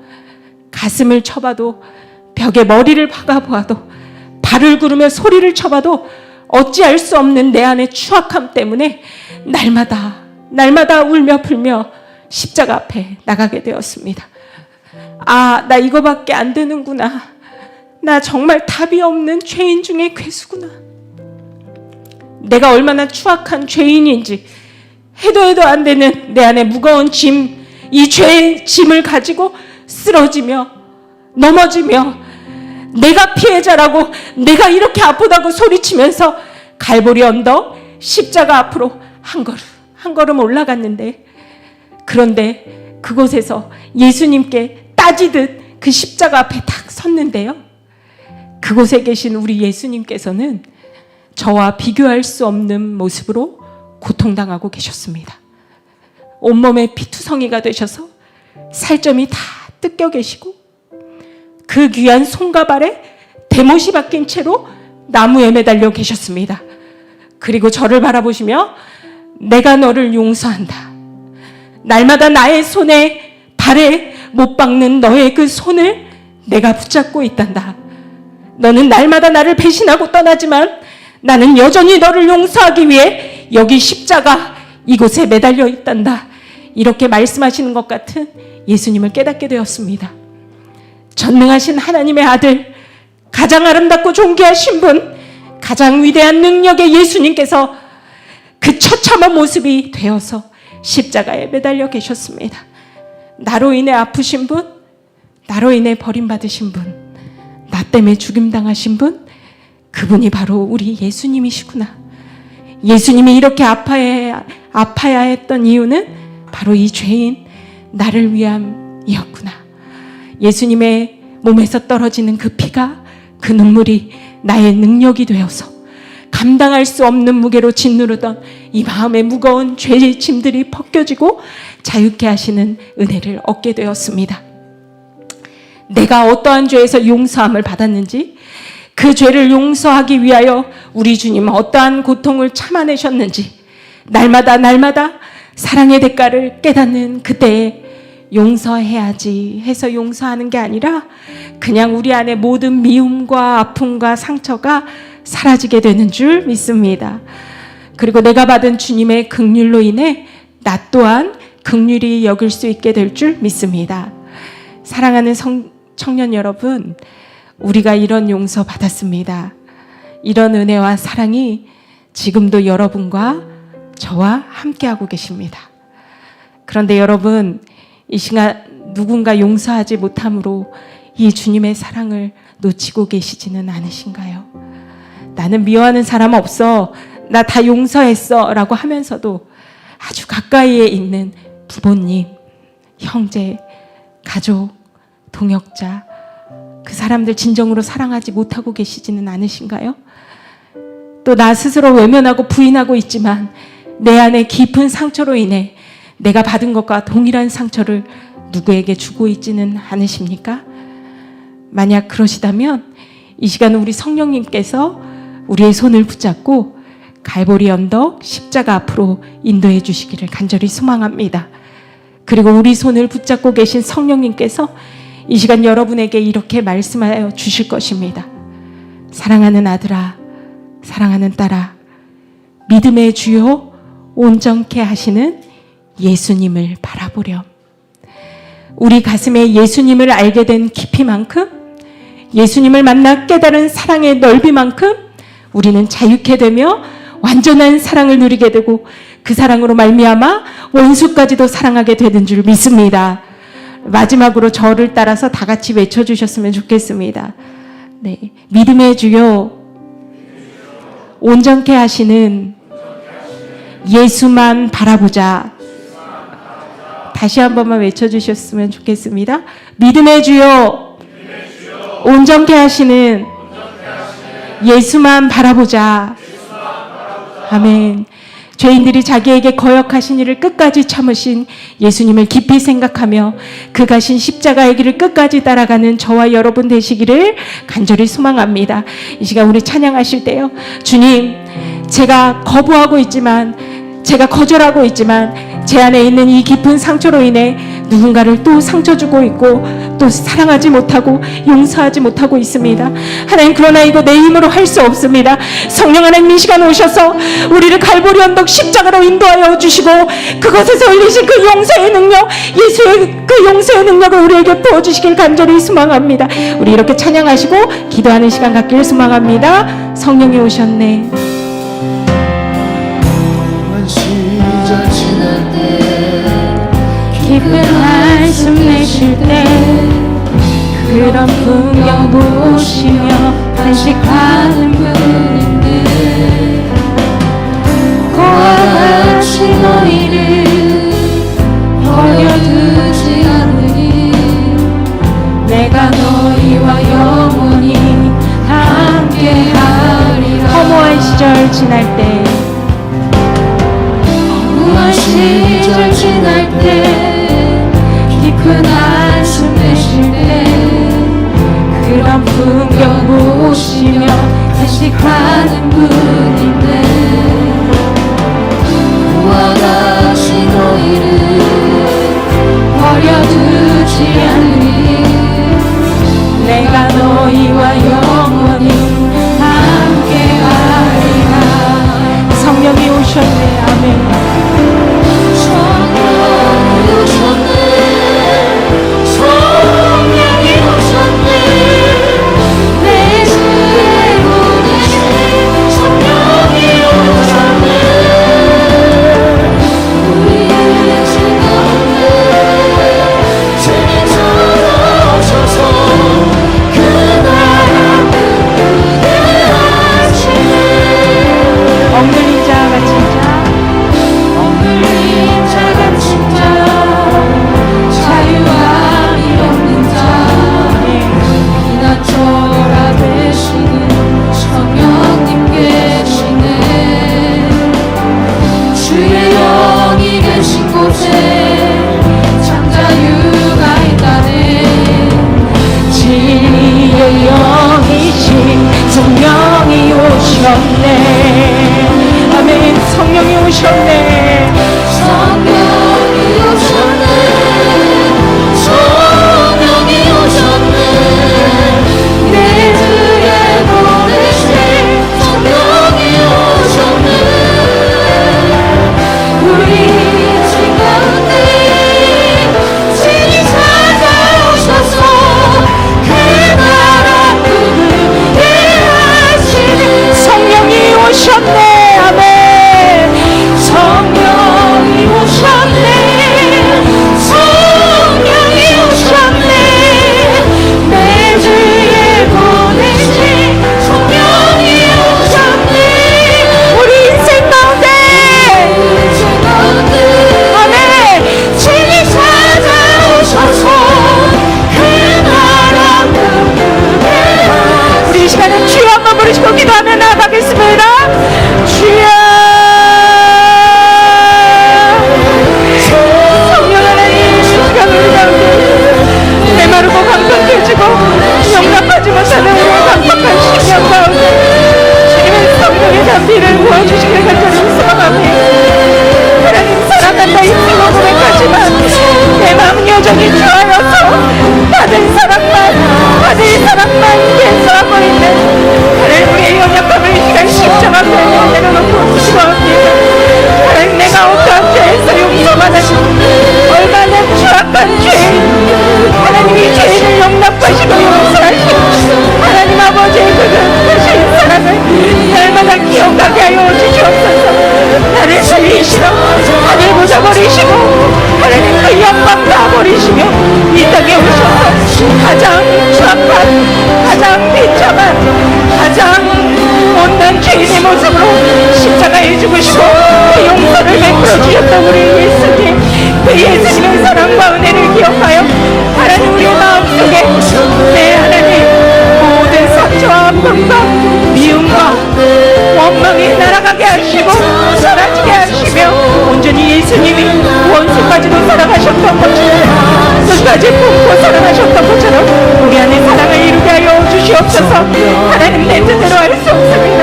가슴을 쳐봐도 벽에 머리를 박아보아도 발을 구르며 소리를 쳐봐도 어찌할 수 없는 내 안의 추악함 때문에 날마다 울며 불며 십자가 앞에 나가게 되었습니다. 아, 나 이거밖에 안 되는구나. 나 정말 답이 없는 죄인 중에 괴수구나. 내가 얼마나 추악한 죄인인지, 해도 안 되는 내 안에 무거운 짐, 이 죄의 짐을 가지고 쓰러지며 넘어지며 내가 피해자라고, 내가 이렇게 아프다고 소리치면서 갈보리 언덕 십자가 앞으로 한 걸음 올라갔는데, 그런데 그곳에서 예수님께 따지듯 그 십자가 앞에 딱 섰는데요, 그곳에 계신 우리 예수님께서는 저와 비교할 수 없는 모습으로 고통당하고 계셨습니다. 온몸에 피투성이가 되셔서 살점이 다 뜯겨 계시고 그 귀한 손과 발에 대못이 박힌 채로 나무에 매달려 계셨습니다. 그리고 저를 바라보시며 내가 너를 용서한다. 날마다 나의 손에 발에 못 박는 너의 그 손을 내가 붙잡고 있단다. 너는 날마다 나를 배신하고 떠나지만 나는 여전히 너를 용서하기 위해 여기 십자가 이곳에 매달려 있단다. 이렇게 말씀하시는 것 같은 예수님을 깨닫게 되었습니다. 전능하신 하나님의 아들, 가장 아름답고 존귀하신 분, 가장 위대한 능력의 예수님께서 그 처참한 모습이 되어서 십자가에 매달려 계셨습니다. 나로 인해 아프신 분, 나로 인해 버림받으신 분, 나 때문에 죽임당하신 분, 그분이 바로 우리 예수님이시구나. 예수님이 이렇게 아파야 했던 이유는 바로 이 죄인 나를 위함이었구나. 예수님의 몸에서 떨어지는 그 피가, 그 눈물이 나의 능력이 되어서 감당할 수 없는 무게로 짓누르던 이 마음의 무거운 죄의 짐들이 벗겨지고 자유케 하시는 은혜를 얻게 되었습니다. 내가 어떠한 죄에서 용서함을 받았는지, 그 죄를 용서하기 위하여 우리 주님은 어떠한 고통을 참아내셨는지 날마다 사랑의 대가를 깨닫는 그때에 용서해야지 해서 용서하는 게 아니라 그냥 우리 안에 모든 미움과 아픔과 상처가 사라지게 되는 줄 믿습니다. 그리고 내가 받은 주님의 긍휼로 인해 나 또한 긍휼히 여길 수 있게 될 줄 믿습니다. 사랑하는 청년 여러분, 우리가 이런 용서 받았습니다. 이런 은혜와 사랑이 지금도 여러분과 저와 함께하고 계십니다. 그런데 여러분, 이 시간 누군가 용서하지 못함으로 이 주님의 사랑을 놓치고 계시지는 않으신가요? 나는 미워하는 사람 없어, 나 다 용서했어 라고 하면서도 아주 가까이에 있는 부모님, 형제, 가족, 동역자, 그 사람들 진정으로 사랑하지 못하고 계시지는 않으신가요? 또 나 스스로 외면하고 부인하고 있지만 내 안에 깊은 상처로 인해 내가 받은 것과 동일한 상처를 누구에게 주고 있지는 않으십니까? 만약 그러시다면 이 시간 우리 성령님께서 우리의 손을 붙잡고 갈보리 언덕 십자가 앞으로 인도해 주시기를 간절히 소망합니다. 그리고 우리 손을 붙잡고 계신 성령님께서 이 시간 여러분에게 이렇게 말씀하여 주실 것입니다. 사랑하는 아들아, 사랑하는 딸아, 믿음의 주요 온전케 하시는 예수님을 바라보렴. 우리 가슴에 예수님을 알게 된 깊이만큼, 예수님을 만나 깨달은 사랑의 넓이만큼 우리는 자유케 되며 완전한 사랑을 누리게 되고 그 사랑으로 말미암아 원수까지도 사랑하게 되는 줄 믿습니다. 마지막으로 저를 따라서 다 같이 외쳐주셨으면 좋겠습니다. 네, 믿음의 주요 온전케 하시는 예수만 바라보자. 다시 한 번만 외쳐주셨으면 좋겠습니다. 믿음의 주요 온전케 하시는 예수만 바라보자. 아멘. 죄인들이 자기에게 거역하신 일을 끝까지 참으신 예수님을 깊이 생각하며 그 가신 십자가의 길을 끝까지 따라가는 저와 여러분 되시기를 간절히 소망합니다. 이 시간 우리 찬양하실 때요, 주님, 제가 거부하고 있지만, 제가 거절하고 있지만 제 안에 있는 이 깊은 상처로 인해 누군가를 또 상처 주고 있고 또 사랑하지 못하고 용서하지 못하고 있습니다. 하나님, 그러나 이거 내 힘으로 할 수 없습니다. 성령 하나님, 이 시간 오셔서 우리를 갈보리 언덕 십자가로 인도하여 주시고 그것에서 흘리신 그 용서의 능력, 예수의 그 용서의 능력을 우리에게 부어주시길 간절히 소망합니다. 우리 이렇게 찬양하시고 기도하는 시간 갖기를 소망합니다. 성령이 오셨네. 시절 지날 때 깊은 한숨 내쉴 때 그런 풍경 보시며 단식하는 분인데 그와 같이 너희를 버려두지 않으니 내가 너희와 영원히 함께하리라. 허무한 시절 지날 때 허무한 시절 지날 때 깊은 한숨 내쉴 때 그런 풍경 보시며 단식하는 분인데 그와 같이 너희를 버려두지 않으니 내가 너희와 영원히 함께하리라. 성령이 오셨네. 아멘. 우리의 영이신 성령이 오셨네. 아멘. 성령이 오셨네. 성령이 오셨네. 성령이 오셨네. 내 주에 보내신 성령이 오셨네. 우리 집 가운데 친히 찾아오셔서 그 나라 꿈을 이루시는 성령이 오셨네. 아멘. 성령이 오셨네. 성령이 오셨네. 내 주에 보내신 성령이 오셨네. 우리 인생 가운데 아멘. 친히 찾아오셔서 그 나라 꿈을 우리 이 시간에 주여 한번 부르시고 기도하며 나아가겠습니다. 주여 성령 하나님, 이 시간 우리 가운데 메마르고 강팍해지고 용납하지 못하는 우리 강팍한 심령 가운데 주님의 성령의 담비를 부어주시길 간절히 소망합니다. 하나님 사랑한다 힘쓰고 고백하지만 내 마음 여전히 좋아여서 받은 사랑만 계속하고 있는 하나님 우리의 연약함을 이 시간 십자가 앞에 내려놓고 기도합니다. 하나님 내가 어떠한 죄에서 용서받았고 얼마나 추악한 죄인 하나님 이 죄인을 용납하시고 용서하시고 하나님 아버지의 그 크신 사랑을 날마다 기억하게 하여 주시옵소서. 나를 살리시러 하늘보다 버리시고 하나님 그 영광 다 버리시며 이 땅에 오셔서 가장 추악한 가장 비참한 가장 못난 죄인의 모습으로 십자가에 죽으시고 그 용서를 베풀어 주셨던 우리 예수님, 그 예수님의 사랑과 은혜를 기억하여 하나님 우리의 마음속에 내 하나님 모든 상처와 아픔과 미움과 원망이 날아가게 하시고 사라지게 하시며 온전히 예수님이 원수까지도 사랑하셨던 것처럼 끝까지 품고 사랑하셨던 것처럼 우리 안에 사랑을 이루게 하여 주시옵소서. 하나님 내 뜻대로 할 수 없습니다.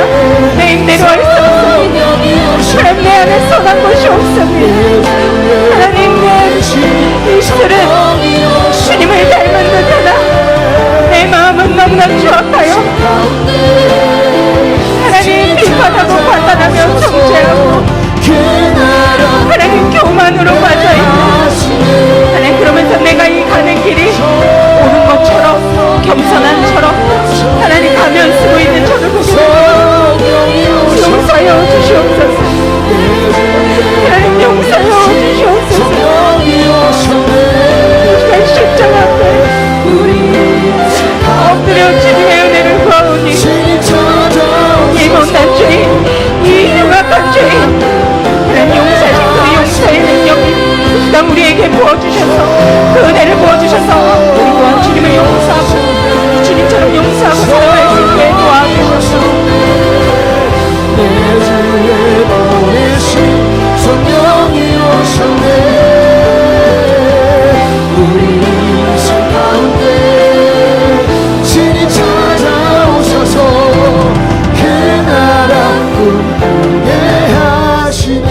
내 힘대로 할 수 없습니다. 하나님 내 안에 선한 것이 없습니다. 하나님 내 입술은 주님을 닮은 듯하나 내 마음은 너무나 추악하여 하나님 비판하고 판단하며 정죄하고 하나님 교만으로 빠져있는 하나님 그러면서 내가 이 가는 길이 옳은 것처럼 겸손한처럼 하나님 가면 쓰고 있는 저를 보고 용서하여 주시옵소서. 하나님 용서하여 주시옵소서. 주의 십자가 앞에 엎드려 주님의 은혜를 구하오니 이 못난 죄인 이 흉악한 죄인 하나님 용서하신 그 용서의 능력이 이 시간 우리에게 부어주셔서 그 은혜를 부어주셔서 우리 또한 주님을 용서하고 주님처럼 용서하고 살아갈 수 있게 도와주셔서 내 주에 보내신 성령이 오셨네. 우리 인생 가운데 친히 찾아오셔서 그 나라 꿈꾸게 하시네.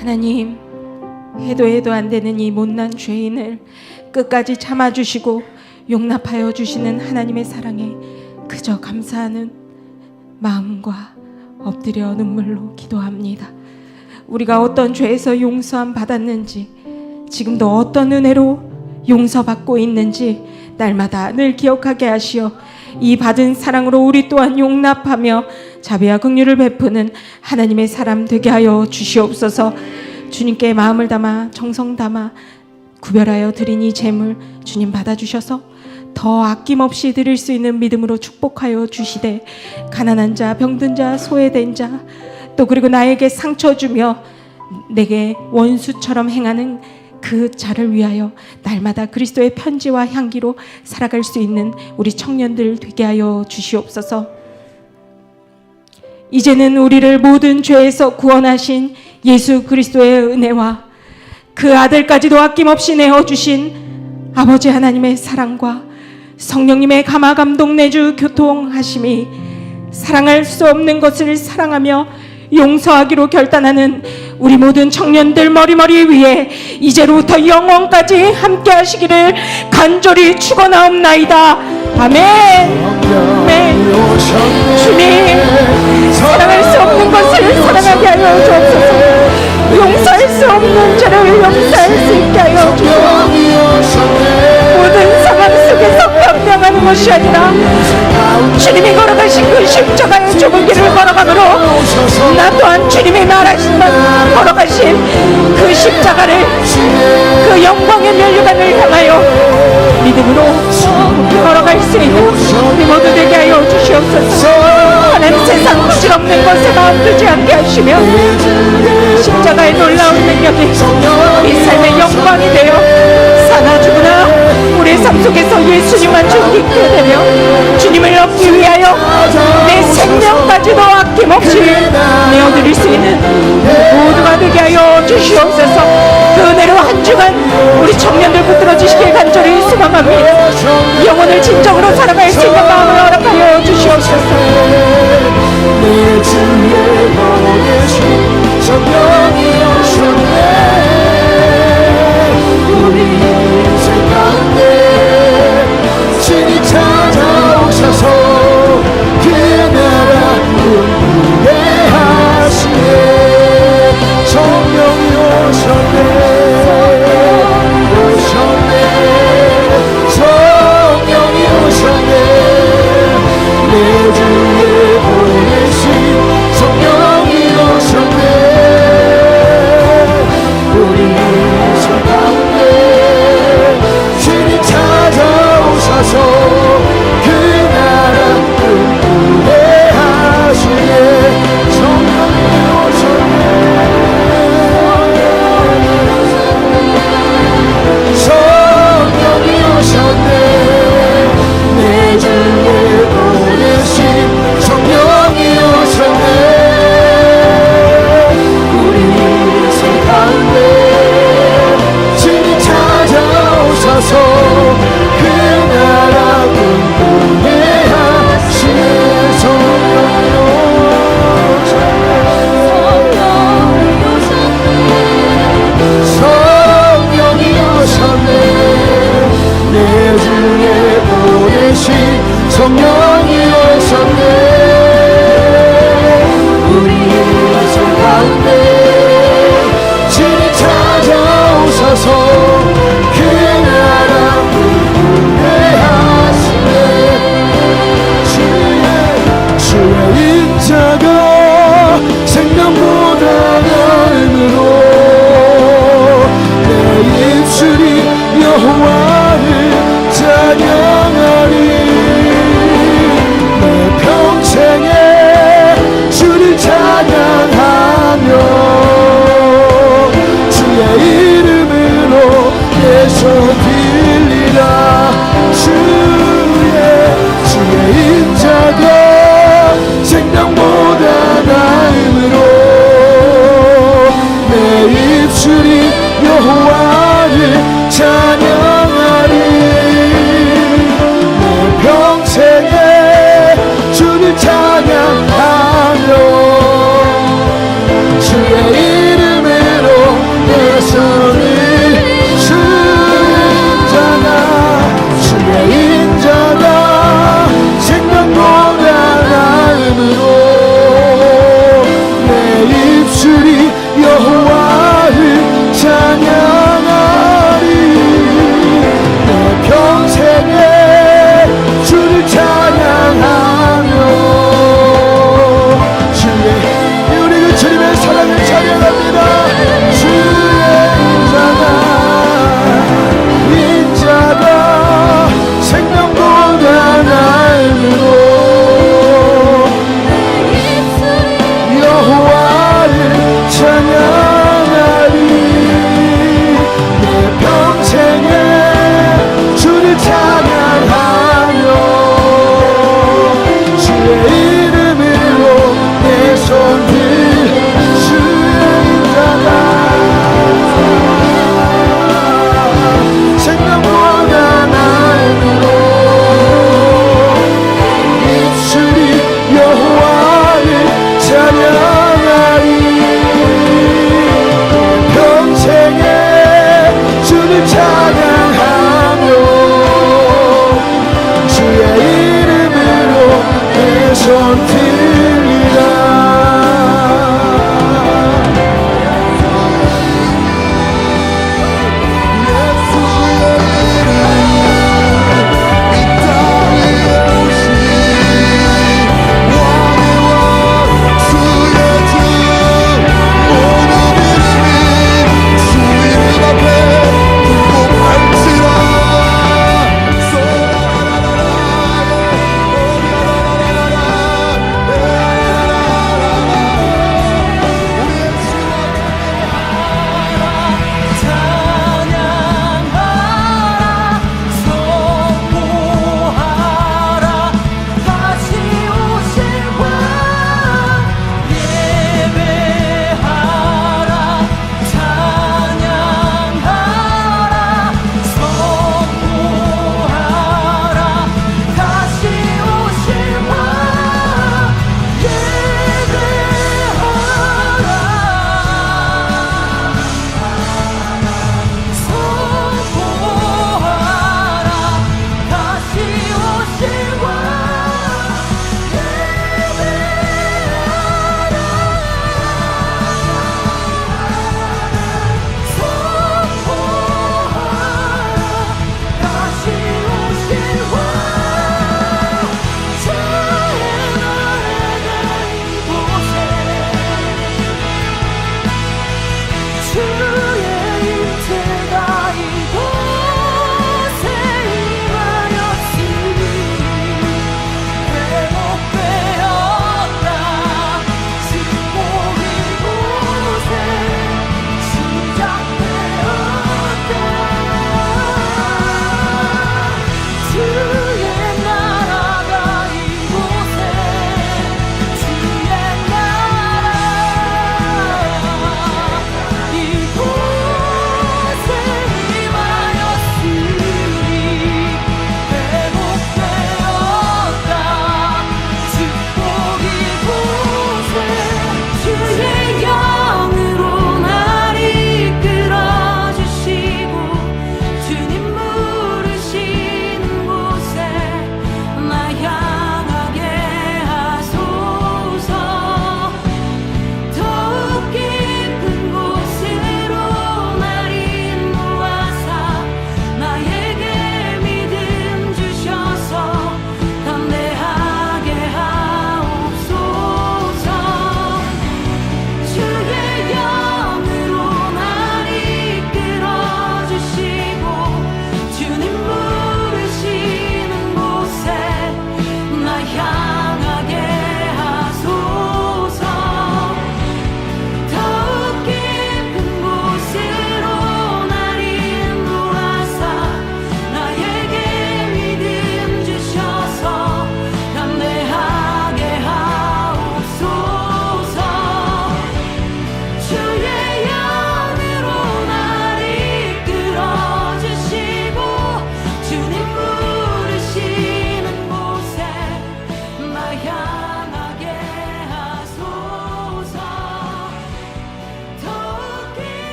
하나님, 해도 안 되는 이 못난 죄인을 끝까지 참아주시고 용납하여 주시는 하나님의 사랑에 그저 감사하는 마음과 엎드려 눈물로 기도합니다. 우리가 어떤 죄에서 용서함 받았는지, 지금도 어떤 은혜로 용서받고 있는지 날마다 늘 기억하게 하시어 이 받은 사랑으로 우리 또한 용납하며 자비와 긍휼을 베푸는 하나님의 사람 되게 하여 주시옵소서. 주님께 마음을 담아 정성 담아 구별하여 드린 이 제물 주님 받아주셔서 더 아낌없이 드릴 수 있는 믿음으로 축복하여 주시되, 가난한 자, 병든 자, 소외된 자, 또 그리고 나에게 상처 주며 내게 원수처럼 행하는 그 자를 위하여 날마다 그리스도의 편지와 향기로 살아갈 수 있는 우리 청년들 되게 하여 주시옵소서. 이제는 우리를 모든 죄에서 구원하신 예수 그리스도의 은혜와 그 아들까지도 아낌없이 내어주신 아버지 하나님의 사랑과 성령님의 감화감동 내주 교통하심이 사랑할 수 없는 것을 사랑하며 용서하기로 결단하는 우리 모든 청년들 머리머리 위에 이제로부터 영원까지 함께 하시기를 간절히 축원하옵나이다. 아멘. 아멘. 주님, 사랑할 수 없는 것을 사랑하게 하여 주옵소서. 용서할 수 없는 죄를 용서할 수 있게 하여 주옵소서. 모든 상황 속에서 변명하는 것이 아니라 주님이 걸어가신 그 십자가의 좁은 길을 걸어가므로 나 또한 주님이 말하신 걸어가신 그 십자가를, 그 영광의 면류관을 향하여 믿음으로 걸어갈 수 있는 우리 모두 되게 하여 주시옵소서. 하나님, 세상 부질없는 것에 마음 두지 않게 하시며 십자가의 놀라운 능력이 우리 삶의 영광이 되어 사나 죽으나 우리의 삶 속에서 예수님만 죽게 되며 주님을 얻기 위하여 내 생명까지도 아낌없이 내어드릴 수 있는 모두가 되게 하여 주시옵소서. 그 은혜로 한 주간 우리 청년들 붙들어주시길 간절히 소망합니다. 영혼을 진정으로 살아갈 수 있는 마음을 허락하여 주시옵소서. 내 주의 보내신 성령이 오셨네. 우리 인생 가운데 신이 찾아오셔서 그 나라 꿈꾸게 하시네. 성령이 오셨네. 성령이 오셨네. 내 주의 보내신 성령이 오셨네. 우리 인생 가운데 신이 찾아오셔서 그 나라 꿈꾸게 하시네. 성령이 오셨네. 내 주에 보내신 성령이 오셨네. 우리 인생 가운데 신이 찾아오셔서 그 나라 꿈꾸게 하시네. 성령이 오셨네. 내 주에 보내신 성령